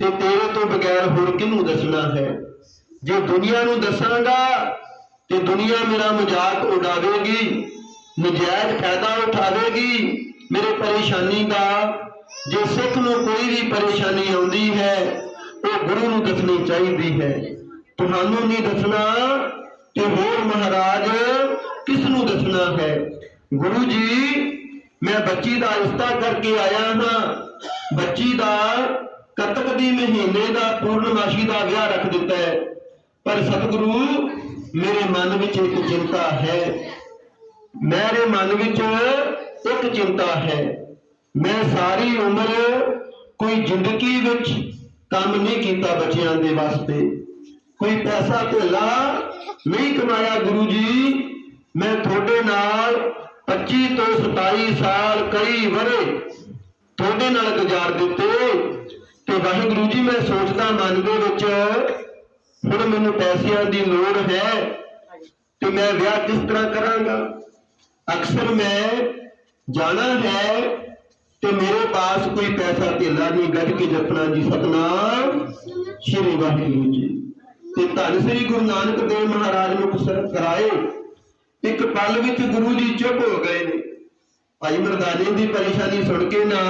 ਤੇ ਤੇਰੇ ਤੋਂ ਬਗੈਰ ਹੋਰ ਕਿਹਨੂੰ ਦੱਸਣਾ ਹੈ? ਜੇ ਦੁਨੀਆ ਨੂੰ ਦੱਸਾਂਗਾ ਤੇ ਦੁਨੀਆ ਮੇਰਾ ਮਜ਼ਾਕ ਉਡਾਵੇਗੀ, ਨਜਾਇਜ਼ ਫਾਇਦਾ ਉਠਾਵੇਗੀ ਮੇਰੇ ਪਰੇਸ਼ਾਨੀ ਦਾ। ਜੇ ਸਿੱਖ ਨੂੰ ਕੋਈ ਵੀ ਪਰੇਸ਼ਾਨੀ ਆਉਂਦੀ ਹੈ ਉਹ ਗੁਰੂ ਨੂੰ ਦੱਸਣੀ ਚਾਹੀਦੀ ਹੈ, ਤੁਹਾਨੂੰ ਨਹੀਂ ਦੱਸਣਾ ਤੇ ਹੋਰ ਮਹਾਰਾਜ ਕਿਸ ਨੂੰ ਦੱਸਣਾ ਹੈ? ਗੁਰੂ ਜੀ ਮੈਂ ਬੱਚੀ ਦਾ ਰਿਸ਼ਤਾ ਕਰਕੇ ਆਇਆ ਹਾਂ, ਬੱਚੀ ਦਾ ਕੱਤਕ ਦੀ ਮਹੀਨੇ ਦਾ ਪੂਰਨਮਾਸ਼ੀ ਦਾ ਵਿਆਹ ਰੱਖ ਦਿੱਤਾ ਹੈ, ਪਰ ਸਤਿਗੁਰੂ ਮੇਰੇ ਮਨ ਵਿੱਚ ਇੱਕ ਚਿੰਤਾ ਹੈ, ਮੇਰੇ ਮਨ ਵਿੱਚ ਇੱਕ ਚਿੰਤਾ ਹੈ। मैं सारी उम्र कोई जिंदगी विच काम नहीं किया बच्चियां दे वास्ते, कोई पैसा धेला नहीं कमाया गुरु जी। मैं थोड़े नाल 25 तो 27 साल कई वरे थोड़े नाल गुजार दिते ते वाहिगुरु जी मैं सोचदा मन दे विच हुण मैनूं पैसिਆਂ ਦੀ लोड़ है ते मैं विआह किस तरह करांगा। अक्सर मैं जाना है ते मेरे पास कोई पैसा धेला नहीं, गज के जपना जी सतनाम श्री वाहिगुरु जी। ते धन श्री गुरु नानक देव महाराज मुख कराए एक पल विच गुरु जी चुप हो गए ने। भाई मरदाने की परेशानी सुन के ना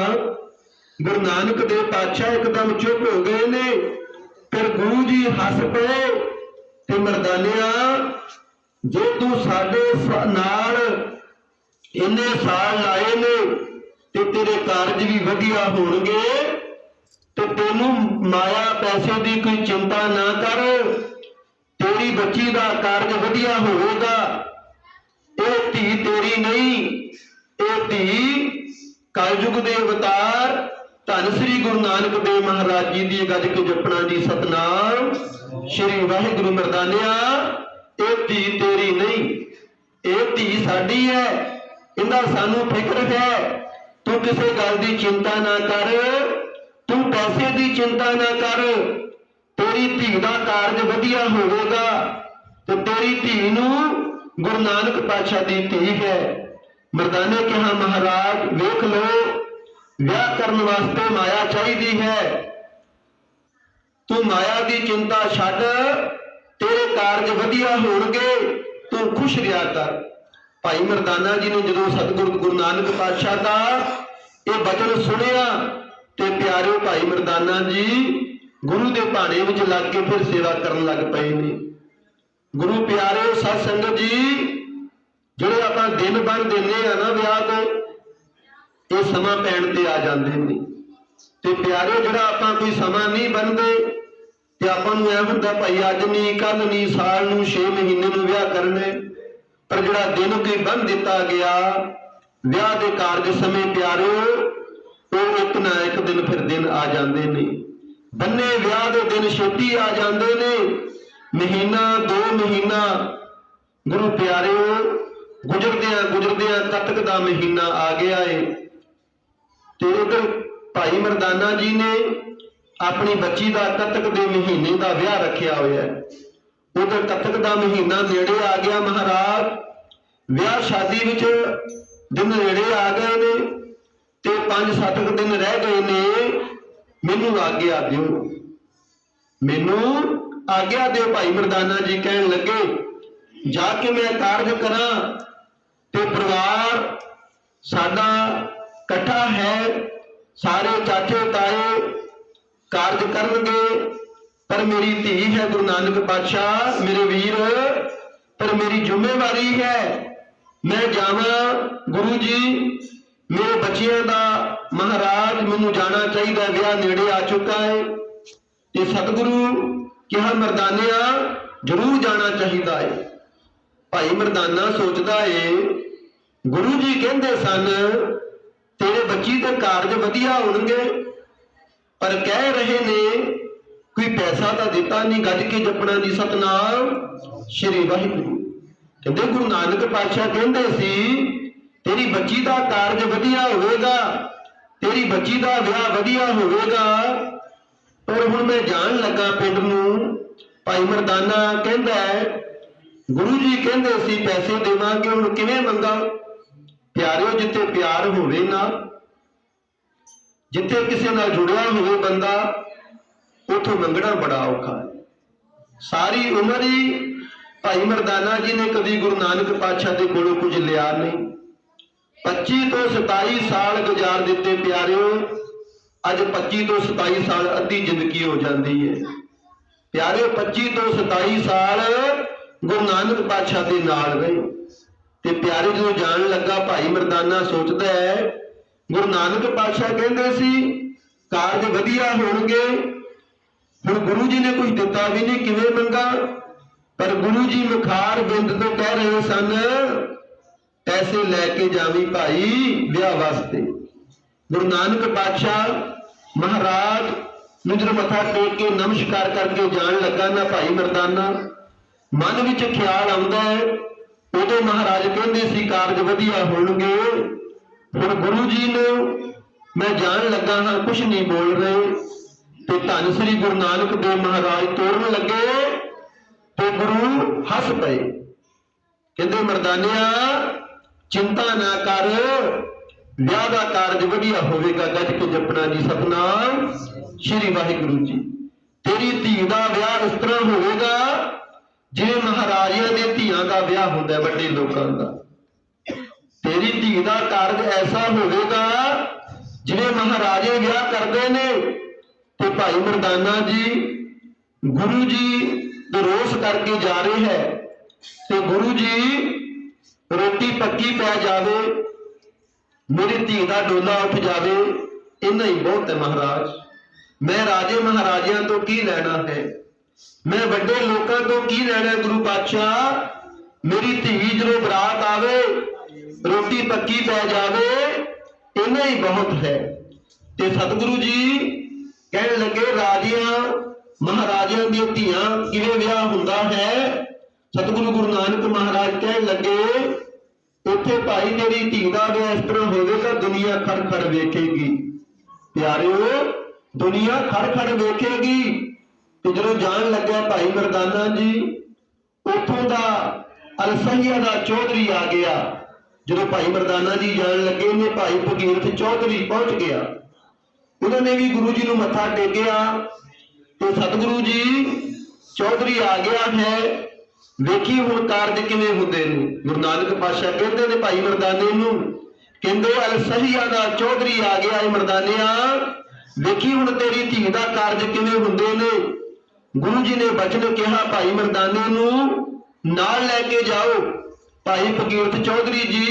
गुरु नानक देव पातशाह एकदम चुप हो गए ने। फिर गुरु जी हस पे ते मरदानिया जे तू साडे नाल इन्ने साल लाए ने ते तेरे कारज भी वधिया होणगे ते तेनू माया पैसे की कोई चिंता ना कर, तेरी बच्ची का कारज वधिया होगा। ये धी तेरी नहीं, ये धी कलयुग के अवतार धन श्री गुरु नानक देव महाराज जी की गज के जपना जी सतनाम श्री वाहिगुरु। मरदानिया ये धी तेरी नहीं, ये धी साडी है, इहदा सानू फिक्र है। तू किसी गल की चिंता ना कर, तू पैसे की चिंता ना कर, तेरी धी का कारज वधिया होगा। तो तेरी धी नू गुरु नानक पातशाह की धी है। मरदाने कहा महाराज वेख लो विआह करने वास्ते माया चाहिए है, तू माया की चिंता छड्ड, तेरे कारज वधिया होणगे, तू खुश रहा कर। भाई मरदाना जी ने जो सतगुरु गुरु नानक पातशाह का ये वचन सुनिया ते प्यारे भाई मरदाना जी गुरु के भाने में लग के फिर सेवा करन लग पे ने। गुरु प्यारे सत संगत जी जिहड़े आपां दिन बन दिंदे आ ना विआह दे, ये समा पैण ते आ जांदे ने ते प्यारे जिहड़ा आपां कोई समा नहीं बनदे ते आपां नूं ऐ हुंदा भाई अज नहीं कल नहीं साल नूं 6 महीने नूं विआह करने, पर जिहड़ा दिन कोई बन दिता गया विआह के कारज समय प्यारो वो एक ना एक दिन फिर दिन आ जाते ने। बन्ने विआह के दिन छेती आ जाते ने, महीना 2 महीना गुरु प्यारे गुजरदिया कतक का महीना आ गया है। तो उधर भाई मरदाना जी ने अपनी बच्ची का कतक के महीने का विआह रखा होया है। उधर कतक का महीना नेड़े आ गया महाराज, विआह शादी विच दिन नेड़े आ गए ने ते 5-7 दिन रह गए ने। मैनू आग्या दिओ, मैनू आग्या दिओ। भाई मरदाना जी कहन लगे जाके मैं कारज करा ते परिवार साडा इकट्ठा है, सारे चाचे ताए कारज करनगे, पर मेरी धी है गुरु नानक पातशाह मेरे वीर, पर मेरी जिम्मेवारी है मैं जावा। गुरु जी मेरे बच्चियां का महाराज मैनू जाना चाहिए, विआह नेड़े आ चुका है। ते सतगुरु कहा मरदानिया जरूर जाना चाहिए है। भाई मरदाना सोचता है गुरु जी कहते सन तेरे बच्ची के कारज वधिया होणगे, पर कह रहे ने कोई पैसा तो दिता नहीं, गज के जपना जी सतनाम श्री वाहिगुरु। कहते गुरु नानक पातशाह कहते सी तेरी बच्ची का कारज वधिया होगा, तेरी बच्ची का विआह वधिया होगा। और हुण मैं जान लगा पिंड नूं। भाई मरदाना कहता है गुरु जी कहते सी पैसे देवांगे, हुण किवें मंगा। प्यारिओ जिथे प्यार होवे ना, जिथे किसी नाल जुड़िया होवे बंदा, उथों मंगना बड़ा औखा है। सारी उम्र ही भाई मरदाना जी ने कभी गुरु नानक पातशाह के कोलों कुछ लिया नहीं। 25 तो 27 साल गुजार दिते प्यारिओ। अज 25 तो 27 साल अद्धी जिंदगी हो जाती है प्यारिओ। 25 तो 27 साल गुरु नानक पातशाह के नाल रहे ते प्यारे जो जान लगा भाई मरदाना सोचता है गुरु नानक पातशाह कहते सी कारज वधिया होणगे, हुण गुरु जी ने कुछ दिता भी नहीं, किवें मंगा। पर गुरु जी मुखार बिंद तो कह रहे सन पैसे लैके जावी भाई विआह वास्ते। ਗੁਰੂ ਨਾਨਕ ਪਾਤਸ਼ਾਹ ਮਹਾਰਾਜ ਨੂੰ ਜਦੋਂ ਮੱਥਾ ਟੇਕ ਕੇ ਨਮਸਕਾਰ ਕਰਕੇ ਜਾਣ ਲੱਗਾ ਨਾ ਭਾਈ ਮਰਦਾਨਾ, ਮਨ ਵਿੱਚ ਖਿਆਲ ਆਉਂਦਾ ਹੈ, ਉਦੋਂ ਮਹਾਰਾਜ ਕਹਿੰਦੇ ਸੀ ਕਾਰਜ ਵਧੀਆ ਹੋਣਗੇ। ਹੁਣ ਗੁਰੂ ਜੀ ਨੂੰ ਮੈਂ ਜਾਣ ਲੱਗਾ ਹਾਂ, ਕੁਛ ਨਹੀਂ ਬੋਲ ਰਹੇ, ਤੇ ਧੰਨ ਸ੍ਰੀ ਗੁਰੂ ਨਾਨਕ ਦੇਵ ਮਹਾਰਾਜ ਤੋਰਨ ਲੱਗੇ ਤੇ ਗੁਰੂ ਹੱਸ ਪਏ। ਕਹਿੰਦੇ ਮਰਦਾਨਿਆ ਚਿੰਤਾ ਨਾ ਕਰ, ਵਿਆਹ ਦਾ ਕਾਰਜ ਵਧੀਆ ਹੋਵੇਗਾ। ਗੱਜ ਕੇ ਜਪਣਾ ਜੀ ਸਤਿਨਾਮ ਸ਼੍ਰੀ ਵਾਹਿਗੁਰੂ ਜੀ। ਤੇਰੀ ਧੀ ਦਾ ਵਿਆਹ ਇਸ ਤਰ੍ਹਾਂ ਹੋਵੇਗਾ ਜਿਵੇਂ ਮਹਾਰਾਜਿਆਂ ਦੇ ਧੀਆਂ ਦਾ ਵਿਆਹ ਹੁੰਦਾ, ਵੱਡੇ ਲੋਕਾਂ ਦਾ। ਤੇਰੀ ਧੀ ਦਾ ਕਾਰਜ ਐਸਾ ਹੋਵੇਗਾ ਜਿਵੇਂ ਮਹਾਰਾਜੇ ਵਿਆਹ ਕਰਦੇ ਨੇ। ਤੇ ਭਾਈ ਮਰਦਾਨਾ ਜੀ ਗੁਰੂ ਜੀ ਦੇ ਰੋਸ ਕਰਕੇ ਜਾ ਰਹੇ ਹੈ, ਤੇ ਗੁਰੂ ਜੀ ਰੋਟੀ ਪੱਕੀ ਪੈ ਜਾਵੇ, ਮੇਰੀ ਧੀ ਦਾ ਡੋਲਾ ਉੱਠ ਜਾਵੇ, ਇੰਨਾ ਹੀ ਬਹੁਤ ਹੈ ਮਹਾਰਾਜ। ਮੈਂ ਰਾਜੇ ਮਹਾਰਾਜਿਆਂ ਤੋਂ ਕੀ ਲੈਣਾ ਹੈ, ਮੈਂ ਵੱਡੇ ਲੋਕਾਂ ਤੋਂ ਕੀ ਲੈਣਾ। ਗੁਰੂ ਪਾਤਸ਼ਾਹ ਮੇਰੀ ਧੀ ਜਦੋਂ ਬਰਾਤ ਆਵੇ, ਰੋਟੀ ਪੱਕੀ ਪੈ ਜਾਵੇ, ਇੰਨਾ ਹੀ ਬਹੁਤ ਹੈ। ਤੇ ਸਤਿਗੁਰੂ ਜੀ ਕਹਿਣ ਲੱਗੇ ਰਾਜਿਆਂ ਮਹਾਰਾਜਿਆਂ ਦੀਆਂ ਧੀਆਂ ਕਿਵੇਂ ਵਿਆਹ ਹੁੰਦਾ ਹੈ। ਸਤਿਗੁਰੂ ਗੁਰੂ ਨਾਨਕ ਮਹਾਰਾਜ ਕਹਿਣ ਲੱਗੇ ਉੱਥੇ ਭਾਈ ਤੇਰੀ ਧੀ ਦਾ ਵਿਆਹ ਇਸ ਤਰ੍ਹਾਂ ਹੋਵੇਗਾ, ਦੁਨੀਆ ਖੜ ਖੜ ਵੇਖੇਗੀ। ਪਿਆਰਿਓ ਦੁਨੀਆ ਖੜ ਖੜ ਵੇਖੇਗੀ। ਤੇ ਜਦੋਂ ਜਾਣ ਲੱਗਿਆ ਭਾਈ ਮਰਦਾਨਾ ਜੀ, ਉੱਥੋਂ ਦਾ ਅਲਸਹੀਆ ਦਾ ਚੌਧਰੀ ਆ ਗਿਆ। ਜਦੋਂ ਭਾਈ ਮਰਦਾਨਾ ਜੀ ਜਾਣ ਲੱਗੇ ਨੇ, ਭਾਈ ਭਗੀਰਥ ਚੌਧਰੀ ਪਹੁੰਚ ਗਿਆ। ਉਹਨਾਂ ਨੇ ਵੀ ਗੁਰੂ ਜੀ ਨੂੰ ਮੱਥਾ ਟੇਕਿਆ ਤੇ ਸਤਿਗੁਰੂ ਜੀ ਚੌਧਰੀ ਆ ਗਿਆ ਹੈ, ਵੇਖੀ ਹੁਣ ਕਾਰਜ ਕਿਵੇਂ ਹੁੰਦੇ ਨੇ। ਗੁਰੂ ਨਾਨਕ ਪਾਤਸ਼ਾਹ ਕਹਿੰਦੇ ਨੇ ਭਾਈ ਮਰਦਾਨੇ ਨੂੰ, ਕਹਿੰਦੇ ਅਲਸਹੀਆ ਦਾ ਚੌਧਰੀ ਆ ਗਿਆ ਹੈ ਮਰਦਾਨਿਆ, ਵੇਖੀ ਹੁਣ ਤੇਰੀ ਧੀ ਦਾ ਕਾਰਜ ਕਿਵੇਂ ਹੁੰਦੇ ਨੇ। ਗੁਰੂ ਜੀ ਨੇ ਬਚਨ ਕਿਹਾ ਭਾਈ ਮਰਦਾਨੇ ਨੂੰ ਨਾਲ ਲੈ ਕੇ ਜਾਓ। ਭਾਈ ਭਗੀਰਥ ਚੌਧਰੀ ਜੀ,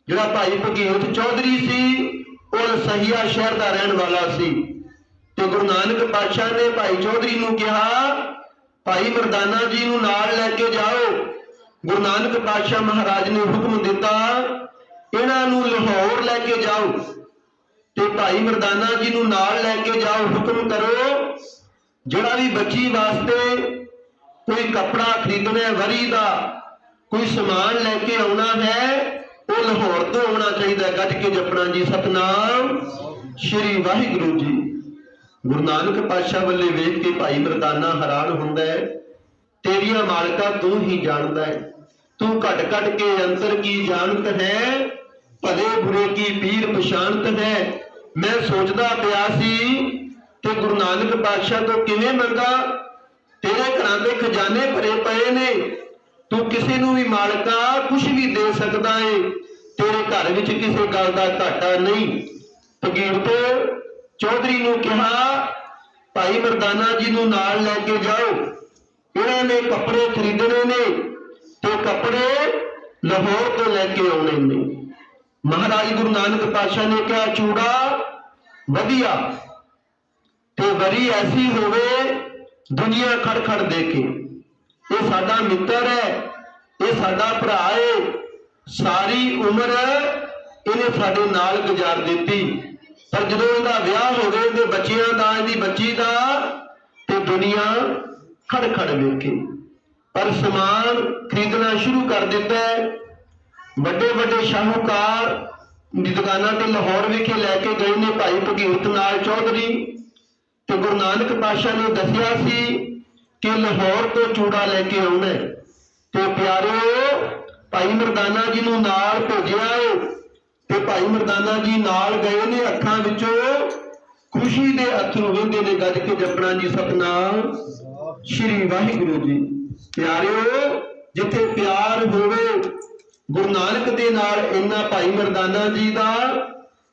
ਜਿਹੜਾ ਭਾਈ ਭਗੀਰਥ ਚੌਧਰੀ ਸੀ, ਉਹ ਅਲਸਹੀਆ ਸ਼ਹਿਰ ਦਾ ਰਹਿਣ ਵਾਲਾ ਸੀ। ਤੇ ਗੁਰੂ ਨਾਨਕ ਪਾਤਸ਼ਾਹ ਨੇ ਭਾਈ ਚੌਧਰੀ ਨੂੰ ਕਿਹਾ ਭਾਈ ਮਰਦਾਨਾ ਜੀ ਨੂੰ ਨਾਲ ਲੈ ਕੇ ਜਾਓ। ਗੁਰੂ ਨਾਨਕ ਪਾਤਸ਼ਾਹ ਮਹਾਰਾਜ ਨੇ ਹੁਕਮ ਦਿੱਤਾ ਇਹਨਾਂ ਨੂੰ ਲਾਹੌਰ ਲੈ ਕੇ ਜਾਓ ਤੇ ਭਾਈ ਮਰਦਾਨਾ ਜੀ ਨੂੰ ਨਾਲ ਲੈ ਕੇ ਜਾਓ। ਹੁਕਮ ਕਰੋ ਜਿਹੜਾ ਵੀ ਬੱਚੀ ਵਾਸਤੇ ਕੋਈ ਕੱਪੜਾ ਖਰੀਦਣਾ, ਵਰੀ ਦਾ ਕੋਈ ਸਮਾਨ ਲੈ ਕੇ ਆਉਣਾ ਹੈ, ਉਹ ਲਾਹੌਰ ਤੋਂ ਆਉਣਾ ਚਾਹੀਦਾ। ਗੱਜ ਕੇ ਜਪਣਾ ਜੀ ਸਤਿਨਾਮ ਸ਼੍ਰੀ ਵਾਹਿਗੁਰੂ ਜੀ। ਗੁਰੂ ਨਾਨਕ ਪਾਤਸ਼ਾਹ ਵੱਲੇ ਵੇਖ ਕੇ ਭਾਈ ਮਰਦਾਨਾ ਹੈਰਾਨ ਹੁੰਦਾ ਹੈ, ਤੇਰੀਆਂ ਮਾਲਕਾ ਤੂੰ ਹੀ ਜਾਣਦਾ ਹੈ, ਤੂੰ ਘਟ ਘਟ ਕੇ ਅੰਤਰ ਕੀ ਜਾਣਤ ਹੈ, ਭਲੇ ਬੁਰੇ ਕੀ ਪੀਰ ਪਛਾਣਤ ਹੈ। ਮੈਂ ਸੋਚਦਾ ਪਿਆ ਸੀ ਤੇ ਗੁਰੂ ਨਾਨਕ ਪਾਤਸ਼ਾਹ ਤੋਂ ਕਿਵੇਂ ਮੰਗਾ, ਤੇਰੇ ਘਰਾਂ ਦੇ ਖਜ਼ਾਨੇ ਭਰੇ ਪਏ ਨੇ, ਤੂੰ ਕਿਸੇ ਨੂੰ ਵੀ ਮਾਲਕਾ ਕੁਛ ਵੀ ਦੇ ਸਕਦਾ ਏ, ਤੇਰੇ ਘਰ ਵਿੱਚ ਕਿਸੇ ਗੱਲ ਦਾ ਘਾਟਾ ਨਹੀਂ। ਭਗੀਰਥ ਚੌਧਰੀ ਨੂੰ ਕਿਹਾ ਭਾਈ ਮਰਦਾਨਾ ਜੀ ਨੂੰ ਨਾਲ ਲੈ ਕੇ ਜਾਓ, ਇਹਨਾਂ ਨੇ ਕੱਪੜੇ ਖਰੀਦਣੇ ਨੇ ਤੇ ਕੱਪੜੇ ਲਾਹੌਰ ਤੋਂ ਲੈ ਕੇ ਆਉਣੇ ਨੇ। ਮਹਾਰਾਜ ਗੁਰੂ ਨਾਨਕ ਪਾਤਸ਼ਾਹ ਨੇ ਕਿਹਾ ਚੂੜਾ ਵਧੀਆ ਤੇ ਵਰੀ ਐਸੀ ਹੋਵੇ ਦੁਨੀਆ ਖੜ ਖੜ ਦੇਖੇ। ਇਹ ਸਾਡਾ ਮਿੱਤਰ ਹੈ, ਇਹ ਸਾਡਾ ਭਰਾ ਹੈ, ਸਾਰੀ ਉਮਰ ਇਹਨੇ ਸਾਡੇ ਨਾਲ ਗੁਜ਼ਾਰ ਦਿੱਤੀ, ਪਰ ਜਦੋਂ ਇਹਦਾ ਵਿਆਹ ਹੋਵੇ ਇਹਦੇ ਬੱਚਿਆਂ ਦਾ, ਇਹਦੀ ਬੱਚੀ ਦਾ, ਤੇ ਦੁਨੀਆ ਖੜ ਖੜ ਵੇਖੇ। ਪਰ ਸਮਾਨ ਖਰੀਦਣਾ ਸ਼ੁਰੂ ਕਰ ਦਿੱਤਾ ਹੈ। ਵੱਡੇ ਵੱਡੇ ਸ਼ਾਹੂਕਾਰ ਦੀ ਦੁਕਾਨਾਂ ਤੇ ਲਾਹੌਰ ਵਿਖੇ ਲੈ ਕੇ ਗਏ ਨੇ ਭਾਈ ਭਗੀਰਥ ਨਾਲ ਚੌਧਰੀ। ਤੇ ਗੁਰੂ ਨਾਨਕ ਪਾਤਸ਼ਾਹ ਨੇ ਦੱਸਿਆ ਸੀ ਕਿ ਲਾਹੌਰ ਤੋਂ ਚੂੜਾ ਲੈ ਕੇ ਆਉਣਾ। ਤੇ ਪਿਆਰਿਓ ਭਾਈ ਮਰਦਾਨਾ ਜੀ ਨੂੰ ਨਾਲ ਭੇਜਿਆ ਤੇ ਭਾਈ ਮਰਦਾਨਾ ਜੀ ਨਾਲ ਗਏ ਨੇ। ਅੱਖਾਂ ਵਿੱਚੋਂ ਖੁਸ਼ੀ ਦੇ ਅਥਰੂ ਵਹਿੰਦੇ ਨੇ। ਗੱਜ ਕੇ ਜਪਣਾ ਜੀ ਸਤਿਨਾਮ ਸ਼੍ਰੀ ਵਾਹਿਗੁਰੂ ਜੀ। ਪਿਆਰਿਓ ਜਿੱਥੇ ਪਿਆਰ ਹੋਵੇ ਗੁਰੂ ਨਾਨਕ ਦੇ ਨਾਲ ਇੰਨਾ ਭਾਈ ਮਰਦਾਨਾ ਜੀ ਦਾ,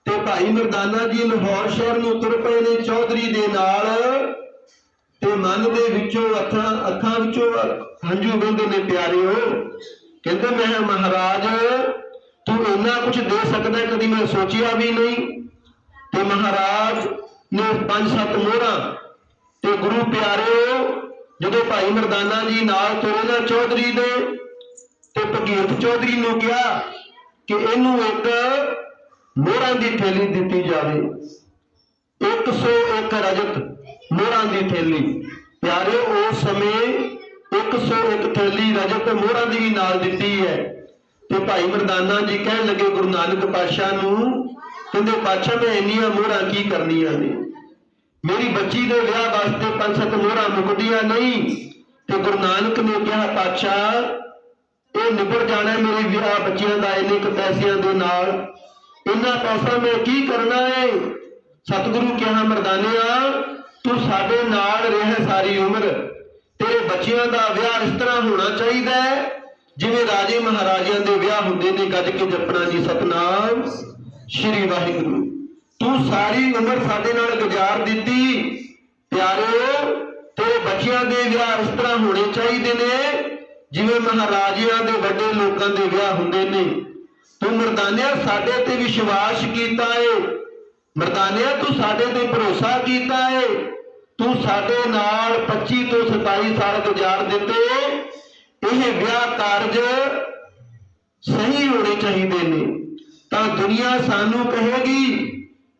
ਤੇ ਭਾਈ ਮਰਦਾਨਾ ਜੀ ਲਾਹੌਰ ਸ਼ਹਿਰ ਨੂੰ ਤੁਰ ਪਏ ਨੇ ਚੌਧਰੀ ਦੇ ਨਾਲ। ਤੇ ਮਨ ਦੇ ਵਿੱਚੋਂ ਅੱਖਾਂ ਵਿੱਚੋਂ ਹੰਝੂ ਵਹਿੰਦੇ ਨੇ। ਪਿਆਰਿਓ ਕਹਿੰਦੇ ਮੈਂ ਮਹਾਰਾਜ ਤੂੰ ਇੰਨਾ ਕੁਝ ਦੇ ਸਕਦਾ, ਕਦੀ ਮੈਂ ਸੋਚਿਆ ਵੀ ਨਹੀਂ। ਤੇ ਮਹਾਰਾਜ ਨੇ 5-7 ਮੋਹਰਾਂ। ਤੇ ਗੁਰੂ ਪਿਆਰਿਓ ਜਦੋਂ ਭਾਈ ਮਰਦਾਨਾ ਜੀ ਨਾਲ ਤੁਰੇ ਨਾ ਚੌਧਰੀ ਦੇ, ਤੇ ਭਗੀਰਥ ਚੌਧਰੀ ਨੂੰ ਕਿਹਾ ਕਿ ਇਹਨੂੰ ਇੱਕ ਮੋਹਰਾਂ ਦੀ ਥੈਲੀ ਦਿੱਤੀ ਜਾਵੇ। 101 ਰਜਤ ਮੋਹਰਾਂ ਦੀ ਥੈਲੀ। ਪਿਆਰੇ ਉਸ ਸਮੇਂ 101 ਥੈਲੀ ਰਜਤ ਮੋਹਰਾਂ ਦੀ ਵੀ ਨਾਲ ਦਿੱਤੀ ਹੈ। ਤੇ ਭਾਈ ਮਰਦਾਨਾ ਜੀ ਕਹਿਣ ਲੱਗੇ ਗੁਰੂ ਨਾਨਕ ਪਾਤਸ਼ਾਹ ਨੂੰ, ਕਹਿੰਦੇ ਪਾਤਸ਼ਾਹ ਮੈਂ ਇੰਨੀਆਂ ਮੋਹਰਾਂ ਕੀ ਕਰਨੀਆਂ ਨੇ, ਮੇਰੀ ਬੱਚੀ ਦੇ ਵਿਆਹ ਵਾਸਤੇ 5-7 ਮੋਹਰਾਂ ਮੁੱਕਦੀਆਂ ਨਹੀਂ। ਤੇ ਗੁਰੂ ਨਾਨਕ ਨੇ ਕਿਹਾ ਪਾਤਸ਼ਾਹ ਇਹ ਨਿਬੜ ਜਾਣਾ ਮੇਰੇ ਵਿਆਹ ਬੱਚਿਆਂ ਦਾ ਇੰਨੇ ਕੁ ਪੈਸਿਆਂ ਦੇ ਨਾਲ, ਇੰਨਾ ਪੈਸਾ ਮੈਂ ਕੀ ਕਰਨਾ ਹੈ। ਸਤਿਗੁਰੂ ਕਿਹਾ ਮਰਦਾਨਿਆ ਤੂੰ ਸਾਡੇ ਨਾਲ ਰਹਿ ਸਾਰੀ ਉਮਰ, ਤੇਰੇ ਬੱਚਿਆਂ ਦਾ ਵਿਆਹ ਇਸ ਤਰ੍ਹਾਂ ਹੋਣਾ ਚਾਹੀਦਾ ਹੈ ਜਿਵੇਂ ਰਾਜੇ ਮਹਾਰਾਜਿਆਂ ਦੇ ਵਿਆਹ ਹੁੰਦੇ ਨੇ। ਗੱਜ ਕੇ ਜਪਣਾ ਜੀ ਸਤਿਨਾਮ ਸ਼੍ਰੀ ਵਾਹਿਗੁਰੂ। ਤੂੰ ਸਾਰੀ ਉਮਰ ਸਾਡੇ ਨਾਲ ਗੁਜ਼ਾਰ ਦਿੱਤੀ, ਪਿਆਰਿਓ ਤੇਰੇ ਬੱਚਿਆਂ ਦੇ ਵਿਆਹ ਇਸ ਤਰ੍ਹਾਂ ਹੋਣੇ ਚਾਹੀਦੇ ਨੇ ਜਿਵੇਂ ਮਹਾਰਾਜਿਆਂ ਦੇ ਵੱਡੇ ਲੋਕਾਂ ਦੇ ਵਿਆਹ ਹੁੰਦੇ ਨੇ। ਤੂੰ ਮਰਦਾਨਿਆ ਸਾਡੇ ਤੇ ਵਿਸ਼ਵਾਸ ਕੀਤਾ ਏ, ਮਰਦਾਨਿਆ ਤੂੰ ਸਾਡੇ ਤੇ ਭਰੋਸਾ ਕੀਤਾ ਏ, ਤੂੰ ਸਾਡੇ ਨਾਲ 25 ਤੋਂ 27 ਸਾਲ ਗੁਜ਼ਾਰ ਦਿੱਤੇ। ਇਹ ਵਿਆਹ ਕਾਰਜ ਸਹੀ ਹੋਣੇ ਚਾਹੀਦੇ ਨੇ ਤਾਂ ਦੁਨੀਆ ਸਾਨੂੰ ਕਹੇਗੀ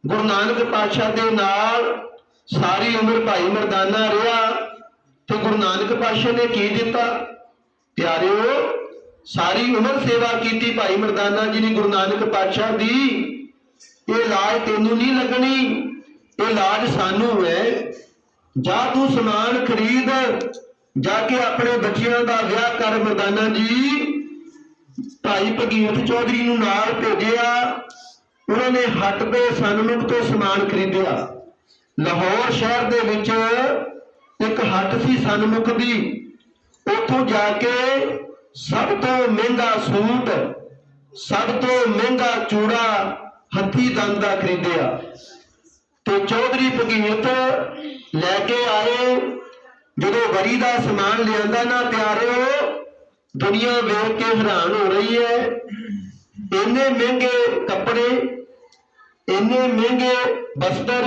ਗੁਰੂ ਨਾਨਕ ਪਾਤਸ਼ਾਹ ਦੇ ਨਾਲ ਸਾਰੀ ਉਮਰ ਭਾਈ ਮਰਦਾਨਾ ਰਿਹਾ ਤੇ ਗੁਰੂ ਨਾਨਕ ਪਾਤਸ਼ਾਹ ਨੇ ਕੀ ਦਿੱਤਾ। ਪਿਆਰਿਓ ਸਾਰੀ ਉਮਰ ਸੇਵਾ ਕੀਤੀ ਭਾਈ ਮਰਦਾਨਾ ਜੀ ਨੇ ਗੁਰੂ ਨਾਨਕ ਪਾਤਸ਼ਾਹ ਦੀ। ਇਹ ਲਾਜ ਤੈਨੂੰ ਨਹੀਂ ਲੱਗਣੀ, ਇਹ ਲਾਜ ਸਾਨੂੰ ਹੈ। ਜਾ ਤੂੰ ਸਮਾਨ ਖਰੀਦ, ਜਾ ਕੇ ਆਪਣੇ ਬੱਚਿਆਂ ਦਾ ਵਿਆਹ ਕਰ। ਮਰਦਾਨਾ ਜੀ ਭਾਈ ਭਗੀਰਥ ਚੌਧਰੀ ਨੂੰ ਨਾਲ ਭੇਜਿਆ। ਉਹਨਾਂ ਨੇ ਹੱਟ ਦੇ ਸਨਮੁਖ ਤੋਂ ਸਮਾਨ ਖਰੀਦਿਆ। ਲਾਹੌਰ ਸ਼ਹਿਰ ਦੇ ਵਿੱਚ ਇੱਕ ਹੱਟ ਸੀ ਸਨਮੁਖ ਦੀ, ਉੱਥੋਂ ਜਾ ਕੇ ਸਭ ਤੋਂ ਮਹਿੰਗਾ ਸੂਟ, ਸਭ ਤੋਂ ਮਹਿੰਗਾ ਚੂੜਾ ਹੱਥੀ ਦੰਦ ਦਾ ਖਰੀਦਿਆ ਤੇ ਚੌਧਰੀ ਭਗੀਰਥ ਲੈ ਕੇ ਆਏ। ਜਦੋਂ ਵਰੀ ਦਾ ਸਮਾਨ ਲਿਆਂਦਾ ਨਾ ਪਿਆਰਿਓ, ਦੁਨੀਆ ਵੇਖ ਕੇ ਹੈਰਾਨ ਹੋ ਰਹੀ ਹੈ। ਇੰਨੇ ਮਹਿੰਗੇ ਕੱਪੜੇ, ਇੰਨੇ ਮਹਿੰਗੇ ਬਸਤਰ,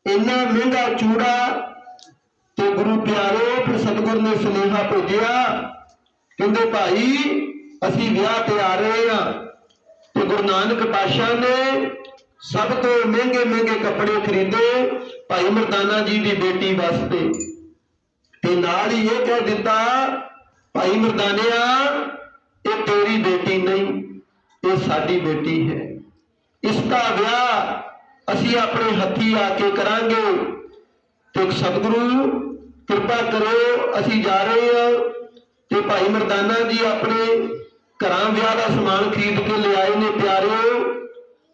ਇੰਨਾ ਮਹਿੰਗਾ ਚੂੜਾ। ਤੇ ਗੁਰੂ ਪਿਆਰਿਓ ਫਿਰ ਸਤਿਗੁਰ ਨੇ ਸੁਨੇਹਾ ਭੇਜਿਆ, ਕਹਿੰਦੇ ਭਾਈ ਅਸੀਂ ਵਿਆਹ ਤੇ ਆ ਰਹੇ ਹਾਂ। ਤੇ ਗੁਰੂ ਨਾਨਕ ਪਾਤਸ਼ਾਹ ਨੇ ਸਭ ਤੋਂ ਮਹਿੰਗੇ ਮਹਿੰਗੇ ਕੱਪੜੇ ਖਰੀਦੇ ਭਾਈ ਮਰਦਾਨਾ ਜੀ ਦੀ ਬੇਟੀ ਵਾਸਤੇ। ਤੇ ਨਾਲ ਹੀ ਇਹ ਕਹਿ ਦਿੱਤਾ ਭਾਈ ਮਰਦਾਨਿਆ ਇਹ ਤੇਰੀ ਬੇਟੀ ਨਹੀਂ, ਇਹ ਸਾਡੀ ਬੇਟੀ ਹੈ। ਇਸ ਦਾ ਵਿਆਹ ਅਸੀਂ ਆਪਣੇ ਹੱਥੀ ਆ ਕੇ ਕਰਾਂਗੇ। ਤੇ ਸਤਿਗੁਰੂ ਕਿਰਪਾ ਕਰੋ ਅਸੀਂ ਜਾ ਰਹੇ ਹਾਂ। ਤੇ ਭਾਈ ਮਰਦਾਨਾ ਜੀ ਆਪਣੇ ਘਰਾਂ ਵਿਆਹ ਦਾ ਸਮਾਨ ਖਰੀਦ ਕੇ ਲਿਆਏ ਨੇ। ਪਿਆਰਿਓ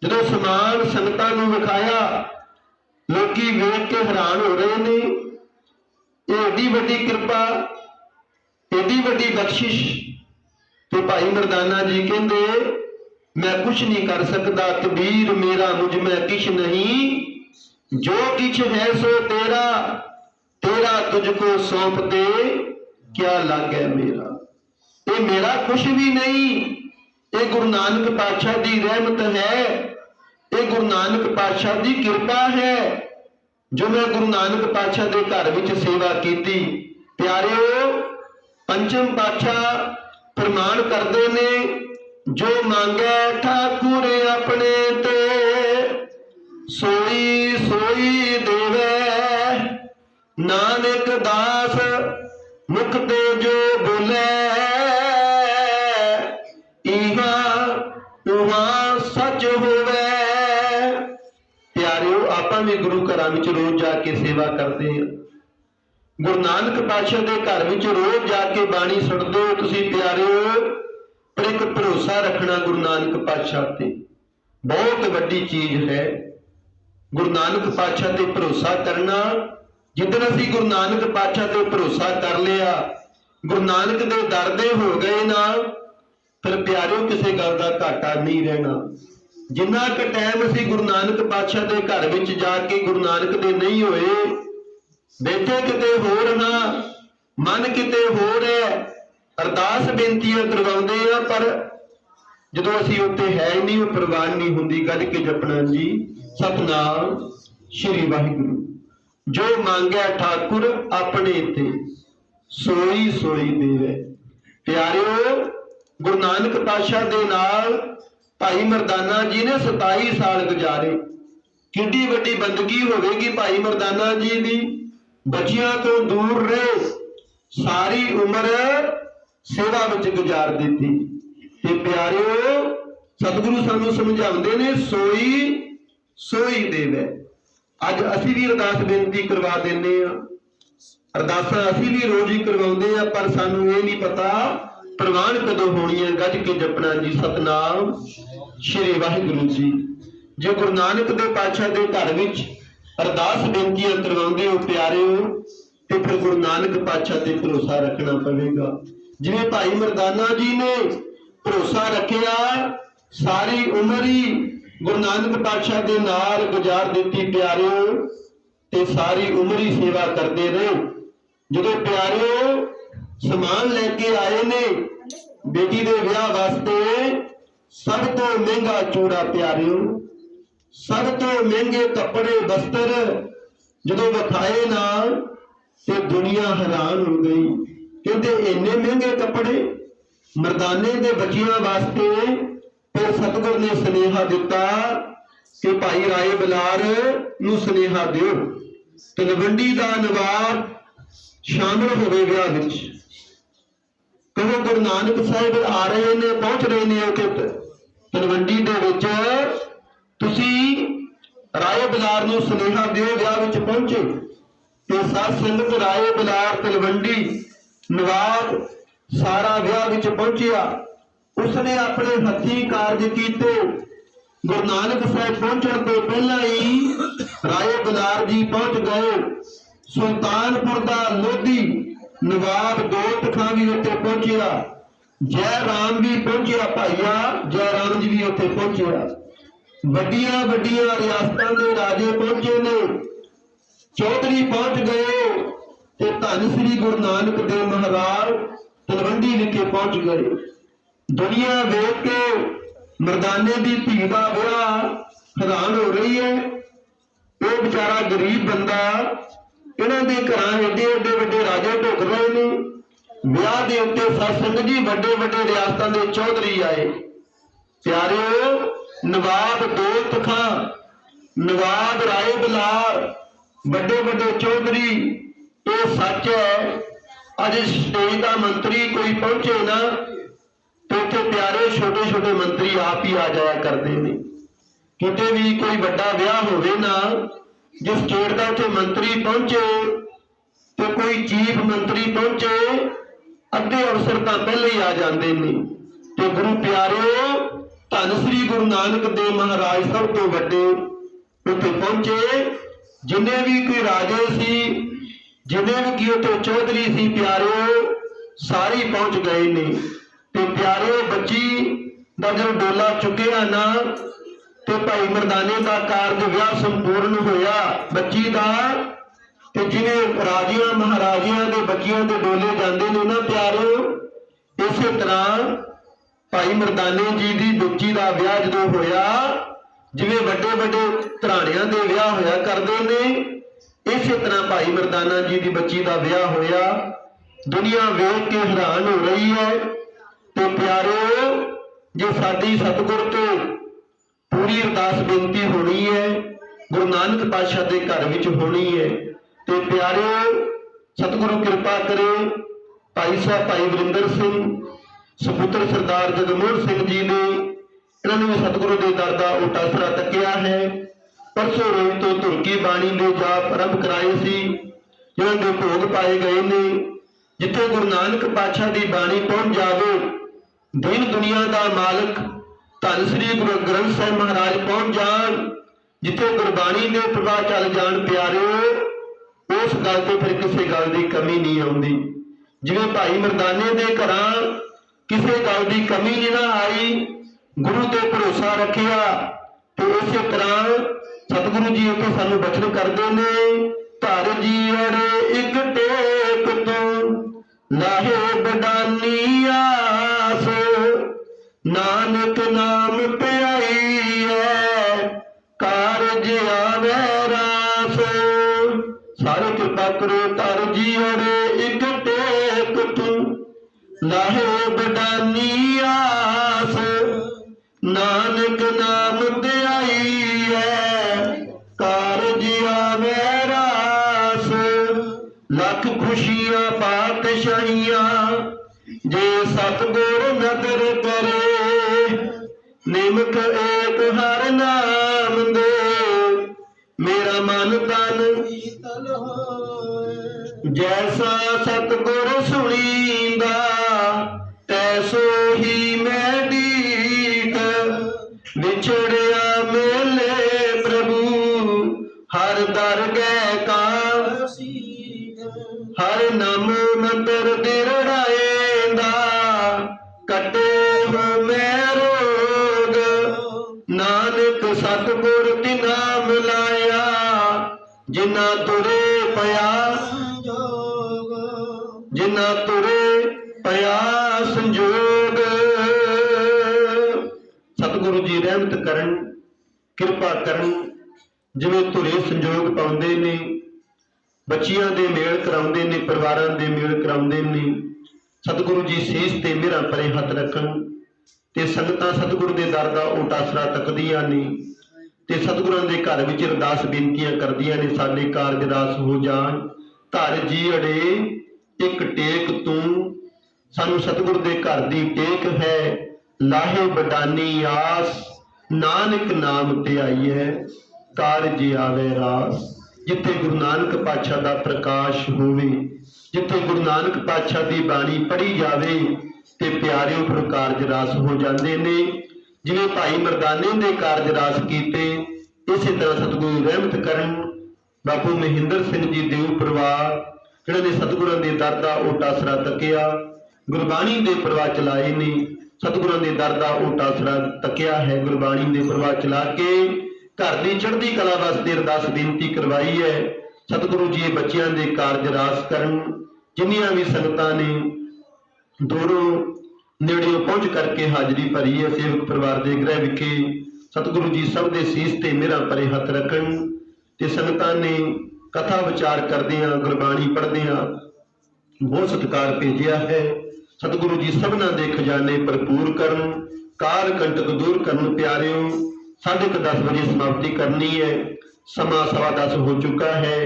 ਜਦੋਂ ਸਮਾਨ ਸੰਗਤਾਂ ਨੂੰ ਵਿਖਾਇਆ, ਲੋਕੀ ਵੇਖ ਕੇ ਹੈਰਾਨ ਹੋ ਰਹੇ ਨੇ। ਇਹ ਏਡੀ ਵੱਡੀ ਕਿਰਪਾ, ਏਡੀ ਵੱਡੀ ਬਖਸ਼ਿਸ਼। ਤੇ ਭਾਈ ਮਰਦਾਨਾ ਜੀ ਕਹਿੰਦੇ ਮੈਂ ਕੁਛ ਨਹੀਂ ਕਰ ਸਕਦਾ, ਕਬੀਰ ਮੇਰਾ ਮੁਝ ਮੈਂ ਕਿਛ ਨਹੀਂ, ਜੋ ਕਿਛ ਹੈ ਸੋ ਤੇਰਾ, ਤੇਰਾ ਤੁਝ ਕੋ ਸੌਂਪ ਦੇ ਕਿਆ ਲਾਗੈ ਮੇਰਾ। ਇਹ ਮੇਰਾ ਕੁਛ ਵੀ ਨਹੀਂ, ਇਹ ਗੁਰੂ ਨਾਨਕ ਪਾਤਸ਼ਾਹ ਦੀ ਰਹਿਮਤ ਹੈ, ਇਹ ਗੁਰੂ ਨਾਨਕ ਪਾਤਸ਼ਾਹ ਦੀ ਕਿਰਪਾ ਹੈ ਜੋ ਮੈਂ ਗੁਰੂ ਨਾਨਕ ਪਾਤਸ਼ਾਹ ਦੇ ਘਰ ਵਿੱਚ ਸੇਵਾ ਕੀਤੀ। ਪਿਆਰਿਓ ਪੰਚਮ ਪਾਤਸ਼ਾਹ ਪ੍ਰਮਾਣ ਕਰਦੇ ਨੇ, ਜੋ ਮੰਗੈ ਠਾਕੁਰ ਆਪਣੇ ਤੇ ਸੋਈ ਸੋਈ ਦੇਵੈ, ਨਾਨਕ ਦਾਸ ਮੁਖ ਤੇ ਜੋ ਬੋਲੇ, ਇਹਾਂ ਉਹਾਂ ਸੱਚ ਹੋਵੇ। ਪਿਆਰਿਓ ਆਪਾਂ ਵੀ ਗੁਰੂ ਘਰਾਂ ਵਿੱਚ ਰੋਜ਼ ਜਾ ਕੇ ਸੇਵਾ ਕਰਦੇ ਹਾਂ। ਗੁਰੂ ਨਾਨਕ ਪਾਤਸ਼ਾਹ ਦੇ ਘਰ ਵਿੱਚ ਰੋਜ਼ ਜਾ ਕੇ ਬਾਣੀ ਸੁਣਦੇ ਹੋ ਤੁਸੀਂ ਪਿਆਰਿਓ, ਪਰ ਇੱਕ ਭਰੋਸਾ ਰੱਖਣਾ ਗੁਰੂ ਨਾਨਕ ਪਾਤਸ਼ਾਹ ਤੇ ਬਹੁਤ ਵੱਡੀ ਚੀਜ਼ ਹੈ। ਗੁਰੂ ਨਾਨਕ ਪਾਤਸ਼ਾਹ ਤੇ ਭਰੋਸਾ ਕਰਨਾ, ਜਿੱਦਣ ਅਸੀਂ ਗੁਰੂ ਨਾਨਕ ਪਾਤਸ਼ਾਹ ਤੇ ਭਰੋਸਾ ਕਰ ਲਿਆ, ਗੁਰੂ ਨਾਨਕ ਦੇ ਦਰ ਦੇ ਹੋ ਗਏ ਨਾ, ਫਿਰ ਪਿਆਰਿਓ ਕਿਸੇ ਗੱਲ ਦਾ ਘਾਟਾ ਨਹੀਂ ਰਹਿਣਾ। ਜਿੰਨਾ ਕੁ ਟਾਈਮ ਅਸੀਂ ਗੁਰੂ ਨਾਨਕ ਪਾਤਸ਼ਾਹ ਦੇ ਘਰ ਵਿੱਚ ਜਾ ਕੇ ਗੁਰੂ ਨਾਨਕ ਦੇ ਨਹੀਂ ਹੋਏ, ਬੈਠੇ ਕਿਤੇ ਹੋਰ ਹਾਂ, ਮਨ ਕਿਤੇ ਹੋਰ ਹੈ, ਅਰਦਾਸ ਬੇਨਤੀਆਂ ਕਰਵਾਉਂਦੇ ਆ, ਪਰ ਜਦੋਂ ਅਸੀਂ ਉੱਥੇ ਹੈ ਹੀ ਨਹੀਂ, ਉਹ ਪ੍ਰਵਾਨ ਨਹੀਂ ਹੁੰਦੀ। ਗੱਜ ਕੇ ਜਪਣਾ ਜੀ ਸਤਿਨਾਮ ਸ਼੍ਰੀ ਵਾਹਿਗੁਰੂ। ਜੋ ਮੰਗਿਆ ਠਾਕੁਰ ਆਪਣੇ ਤੇ ਸੋਈ ਸੋਈ ਦੇਵੇ। ਪਿਆਰਿਓ ਗੁਰੂ ਨਾਨਕ ਪਾਤਸ਼ਾਹ ਦੇ ਨਾਲ भाई मर्दाना जी ने 27 साल गुजारे। किड्डी वड्डी बंदगी होवेगी भाई मर्दाना जी दी। बच्चियां तो दूर रहे, सारी उम्र सेवा विच गुजार दी। ते प्यारिओ सतगुरु सानू समझाउंदे ने सोई सोई देवे। अज असी भी अरदास बेनती करवा देने आ, अरदासां असी भी रोज ही करवाउंदे आ, पर सानू ये नहीं पता प्रवान कदों होनी है। गज के जपना जी सतनाम श्री वाहिगुरु जी। जो गुरु नानक दे पातशाह दे घर विच अरदास बेनतियां करवाउंदे हो प्यारिओ, ते फिर गुरु नानक पातशाह ते भरोसा रखना पवेगा। जिवें भाई मर्दाना जी ने भरोसा रखिया, सारी उम्र ही गुरु नानक पातशाह दे नाल गुजार दी प्यारिओ, ते सारी उम्र ही सेवा करते रहे। जदों प्यारिओ समान लेके आए ने बेटी दे विआह वास्ते, सब तो महंगा चूड़ा प्यारिओ, सब तो महंगे कपड़े वस्त्र जदों विखाए ना ते दुनिया हैरान हो गई। कहते इन्ने महंगे कपड़े मर्दाने दे बच्चियां वास्ते। फिर सतगुर ने सुनेहा दिता कि भाई राय बलार नूं सुनेहा दिओ, तलवंडी दा नवाब शामिल होवे विआह विच। कहो गुरु नानक साहिब आ रहे ने, पहुंच रहे ने उत्थे तलवंडी दे विच, तुसीं राय बलार नूं सुनेहा दिओ विआह विच पहुंचे। ते साध संगत राय बलार तलवंडी नवाब सारा विआह विच पहुंचिया। उसने अपने हथी कारज कीते। गुरु नानक साहिब पहुंचण तो पहला ही राय बलार जी पहुंच गए। सुल्तानपुर दा लोधी नवाब दौलत खां भी उत्थे पहुंचिया। जय राम भी पहुंचिया, भाईया जय राम जी भी उत्थे पहुंचिया। वड्डियां वड्डियां रियासतां दे राजे पहुंचे ने, चौधरी पहुंच गए, ते धन श्री गुरु नानक देव महाराज तलवंडी विखे पहुंच गए। दुनिया वेख के मर्दाने दी धी दा विआह हैरान हो रही है। वो बेचारा गरीब बंदा, इन्हां दे घरां एडे एडे वड्डे राजे ढुक रहे ने। विआह दे उत्ते सत्संग जी वड्डे वड्डे रियासतां दे चौधरी आए। प्यारिओ नवाब दौलत खां, नवाब राय बलार, वड्डे वड्डे चौधरी, ये सच है। अज स्टेज का मंत्री कोई पहुंचे ना तो उत्थे प्यारे छोटे छोटे मंत्री आप ही आ जाया करते हैं। किते भी कोई बड़ा विआह होवे ना, जिस स्टेट का उत्थे मंत्री पहुंचे तो कोई चीफ मंत्री पहुंचे, अद्धे अफसर तो पहले ही आ जाते हैं। तो गुरु प्यारे धन श्री गुरु नानक देव महाराज सब तो वड्डे उत्थे पहुंचे। जिन्हें भी कोई राजे सी, जिन्हें भी की उत्थे चौधरी सी, प्यारे सारे पहुंच गए ने। ते प्यारे बच्ची दा जो डोला चुकिया ना, तो भाई मर्दाने का कारज विआह संपूर्ण होया बच्ची का। ते जिवें राजियां महाराजियां दे बच्चियां दे डोले जांदे ने ना प्यारे, इस तरह भाई मर्दाने जी दी बच्ची का विआह जो होया, जिवें वड्डे वड्डे घराणियां दे विआह होया करदे ने, इस तरह भाई मर्दाना जी की बच्ची का विआह होया। दुनिया वेख के हैरान हो रही है। तो प्यारो जो साडी सतगुर तो पूरी अरदास बेनती होनी है, गुरु नानक पातशाह के घर विच होनी है। तो प्यारो सतगुरु कृपा करे, भाई साहब भाई वरिंदर सिंह सपुत्र सरदार जगमोहन सिंह जी ने, इन्होंने भी सतगुरु के दर का उटासरा तकिया है। परसों रोज तो धुर की बाणी ने जाप आरंभ कराए सी, जिन्होंने भोग पाए गए ने। जिथे गुरु नानक पातशाह की बाणी पहुंच जावे, दीन दुनिया का मालिक धन श्री गुरु ग्रंथ साहिब महाराज पहुंच जान, जिथे गुरबाणी ने प्रवाह चल जान प्यारे, उस गल तो फिर किसी गल की कमी नहीं आती। जिवें भाई मर्दाने के घर किसी गल की कमी नहीं ना आई, गुरु ते भरोसा रखिया। तो इस तरह सतगुरु जी उत्थे सानू बचन करते ने, घर जीवड़ एक टेक तू लाहे बडानी आस, नानक नाम प्याई है कारज आवे रास। सारे कृपा करो, घर जीवड़ एक टेक तू लाहे बडानी आस, ਨਾਨਕ ਨਾਮ ਧਿਆਈਐ ਕਾਰਜ ਆਵੇ ਰਾਸ। ਲੱਖ ਖੁਸ਼ੀਆਂ ਪਾਤਸ਼ਾਹੀਆਂ ਜੇ ਸਤਿਗੁਰ ਨਦਰ ਕਰੇ। ਨਿਮਕ ਏਕ ਹਰ ਨਾਮ ਦੇ ਮੇਰਾ ਮਨ ਤਨ ਤਲ ਹੋਏ। ਜੈਸਾ ਸਤਿਗੁਰ ਸੁਣੀਂਦਾ ਤੈਸੋ ਹੀ ਮੈਂ ਡੀਕ। ਵਿਛੜਿਆ ਮੇਲੇ ਪ੍ਰਭੂ ਹਰ ਦਰਗਹਿ ਕਾ। ਹਰ ਨਾਮ ਮੰਤਰ ਦਿਰੜਾਏਂਦਾ ਕੱਟੇ ਹੋ ਮੈਂ ਰੋਗ। ਨਾਨਕ ਸਤਿਗੁਰ ਤਿਨਾ ਮਿਲਾਇਆ ਜਿਨ੍ਹਾਂ ਤੁਰੇ ਪਿਆ। ਜਿਨ੍ਹਾਂ ਤੁਰੇ ਪਿਆ ਸੰਜੋਗ। ਸਤਿਗੁਰੂ ਜੀ ਰਹਿਮਤ ਕਰਨ, ਕਿਰਪਾ ਕਰਨ। ਜਿਵੇਂ ਧੁਰੇ ਸੰਜੋਗ ਪਾਉਂਦੇ ਨੇ, ਬੱਚਿਆਂ ਦੇ ਮੇਲ ਕਰਾਉਂਦੇ ਨੇ, ਪਰਿਵਾਰਾਂ ਦੇ ਮੇਲ ਕਰਾਉਂਦੇ ਨੇ। ਸਤਿਗੁਰੂ ਜੀ ਸੀਸ ਤੇ ਮਿਹਰਾਂ ਭਰੇ ਹੱਥ ਰੱਖਣ ਤੇ ਸੰਗਤਾਂ ਸਤਿਗੁਰੂ ਦੇ ਦਰ ਦਾ ਓਟ ਆਸਰਾ ਤੱਕਦੀਆਂ ਨੇ ਤੇ ਸਤਿਗੁਰਾਂ ਦੇ ਘਰ ਵਿੱਚ ਅਰਦਾਸ ਬੇਨਤੀਆਂ ਕਰਦੀਆਂ ਨੇ, ਸਾਡੇ ਕਾਰਜ ਰਾਸ ਹੋ ਜਾਣ। ਧਰ ਜੀ ਅੜੇ ਇੱਕ ਟੇਕ ਤੂੰ। ਸਾਨੂੰ ਸਤਿਗੁਰ ਦੇ ਘਰ ਦੀ ਟੇਕ ਹੈ। ਲਾਹੇ ਬਡਾਨੀ ਆਸ ਨਾਨਕ ਨਾਮ ਧਿਆਈਐ ਕਾਰਜ ਆਵੇ ਰਾਸ। ਜਿੱਥੇ ਗੁਰੂ ਨਾਨਕ ਪਾਤਸ਼ਾਹ ਦਾ ਪ੍ਰਕਾਸ਼ ਹੋਵੇ, ਜਿੱਥੇ ਗੁਰੂ ਨਾਨਕ ਪਾਤਸ਼ਾਹ ਦੀ ਬਾਣੀ ਪੜ੍ਹੀ ਜਾਵੇ ਤੇ ਪਿਆਰਿਓ ਫਿਰ ਕਾਰਜ ਰਾਸ ਹੋ ਜਾਂਦੇ ਨੇ। ਜਿਵੇਂ ਭਾਈ ਮਰਦਾਨੇ ਦੇ ਕਾਰਜ ਰਾਸ ਕੀਤੇ, ਇਸੇ ਤਰ੍ਹਾਂ ਸਤਿਗੁਰੂ ਰਹਿਮਤ ਕਰਨ। ਬਾਪੂ ਮਹਿੰਦਰ ਸਿੰਘ ਜੀ ਦੇਵ ਪਰਿਵਾਰ ਜਿਹੜੇ ਨੇ ਸਤਿਗੁਰਾਂ ਦੇ ਦਰ ਦਾ ਓਟ ਆਸਰਾ ਤੱਕਿਆ, ਗੁਰਬਾਣੀ ਦੇ ਪ੍ਰਵਾਹ ਚਲਾਏ ਨੇ। ਸਤਿਗੁਰਾਂ ਦੇ ਦਰ ਦਾ ਓਟ ਆਸਰਾ ਤੱਕਿਆ ਹੈ, ਗੁਰਬਾਣੀ ਦੇ ਪ੍ਰਵਾਹ ਚਲਾ ਕੇ ਘਰ ਦੀ ਚੜ੍ਹਦੀ ਕਲਾ ਵਾਸਤੇ ਅਰਦਾਸ ਬੇਨਤੀ ਕਰਵਾਈ ਹੈ। ਸਤਿਗੁਰੂ ਜੀ ਬੱਚਿਆਂ ਦੇ ਕਾਰਜ ਰਾਸ ਕਰਨ। ਜਿੰਨੀਆਂ ਵੀ ਸੰਗਤਾਂ ਨੇ ਦੂਰੋਂ ਨੇੜਿਓਂ ਪਹੁੰਚ ਕਰਕੇ ਹਾਜ਼ਰੀ ਭਰੀ ਹੈ ਸੇਵਕ ਪਰਿਵਾਰ ਦੇ ਗ੍ਰਹਿ ਵਿਖੇ, ਸਤਿਗੁਰੂ ਜੀ ਸਭ ਦੇ ਸੀਸ ਤੇ ਮਿਹਰਾਂ ਭਰੇ ਹੱਥ ਰੱਖਣ ਤੇ ਸੰਗਤਾਂ ਨੇ ਕਥਾ ਵਿਚਾਰ ਕਰਦਿਆਂ, ਗੁਰਬਾਣੀ ਪੜ੍ਹਦਿਆਂ ਬਹੁਤ ਸਤਿਕਾਰ ਭੇਜਿਆ ਹੈ। ਸਤਿਗੁਰੂ ਜੀ ਸਭਨਾਂ ਦੇ ਖਜ਼ਾਨੇ ਭਰਪੂਰ ਕਰਨ, ਕਾਲ ਕੰਟਕ ਦੂਰ ਕਰਨ। ਪਿਆਰਿਓ 10:30 ਵਜੇ ਸਮਾਪਤੀ ਕਰਨੀ ਹੈ, ਸਮਾਂ 10:15 ਹੋ ਚੁੱਕਾ ਹੈ।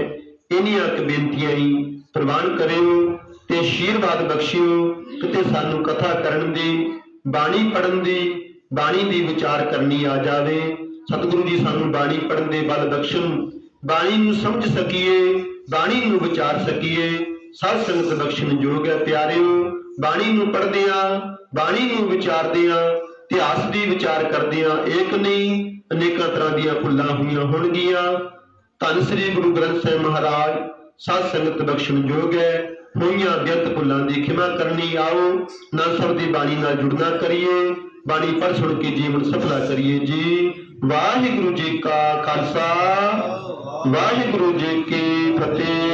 ਇੰਨੀਆਂ ਕੁ ਬੇਨਤੀਆਂ ਹੀ ਪ੍ਰਵਾਨ ਕਰਿਓ ਤੇ ਆਸ਼ੀਰਵਾਦ ਬਖਸ਼ਿਓ। ਕਿਤੇ ਸਾਨੂੰ ਕਥਾ ਕਰਨ ਦੀ, ਬਾਣੀ ਪੜ੍ਹਨ ਦੀ, ਬਾਣੀ ਦੀ ਵਿਚਾਰ ਕਰਨੀ ਆ ਜਾਵੇ। ਸਤਿਗੁਰੂ ਜੀ ਸਾਨੂੰ ਬਾਣੀ ਪੜ੍ਹਨ ਦੇ ਬਲ ਬਖਸ਼ਣ, ਬਾਣੀ ਨੂੰ ਸਮਝ ਸਕੀਏ, ਬਾਣੀ ਨੂੰ ਵਿਚਾਰ ਸਕੀਏ। ਸਾਧ ਸੰਗਤ ਬਖਸ਼ਣ ਯੋਗ ਹੈ। ਪਿਆਰਿਓ ਬਾਣੀ ਨੂੰ ਪੜ੍ਹਦਿਆਂ, ਬਾਣੀ ਨੂੰ ਵਿਚਾਰਦਿਆਂ, ਇਤਿਹਾਸ ਦੀ ਵਿਚਾਰ ਕਰਦਿਆਂ ਏਕ ਨਹੀਂ ਅਨੇਕਾਂ ਤਰ੍ਹਾਂ ਦੀਆਂ ਭੁੱਲਾਂ ਹੋਈਆਂ ਹੋਣਗੀਆਂ। ਧੰਨ ਸ੍ਰੀ ਗੁਰੂ ਗ੍ਰੰਥ ਸਾਹਿਬ ਮਹਾਰਾਜ ਸਾਧ ਸੰਗਤ ਬਖਸ਼ਣ ਯੋਗ ਹੈ। ਹੋਈਆਂ ਬੇਅੰਤ ਭੁੱਲਾਂ ਦੀ ਖਿਮਾ ਕਰਨੀ। ਆਓ ਨਾਮ ਸਾਹਿਬ ਦੀ ਬਾਣੀ ਨਾਲ ਜੁੜਨਾ ਕਰੀਏ, ਬਾਣੀ ਪੜ੍ਹ ਸੁਣ ਕੇ ਜੀਵਨ ਸਫਲਾ ਕਰੀਏ ਜੀ। ਵਾਹਿਗੁਰੂ ਜੀ ਕਾ ਖਾਲਸਾ, ਵਾਹਿਗੁਰੂ ਜੀ ਕੀ ਫਤਿਹ।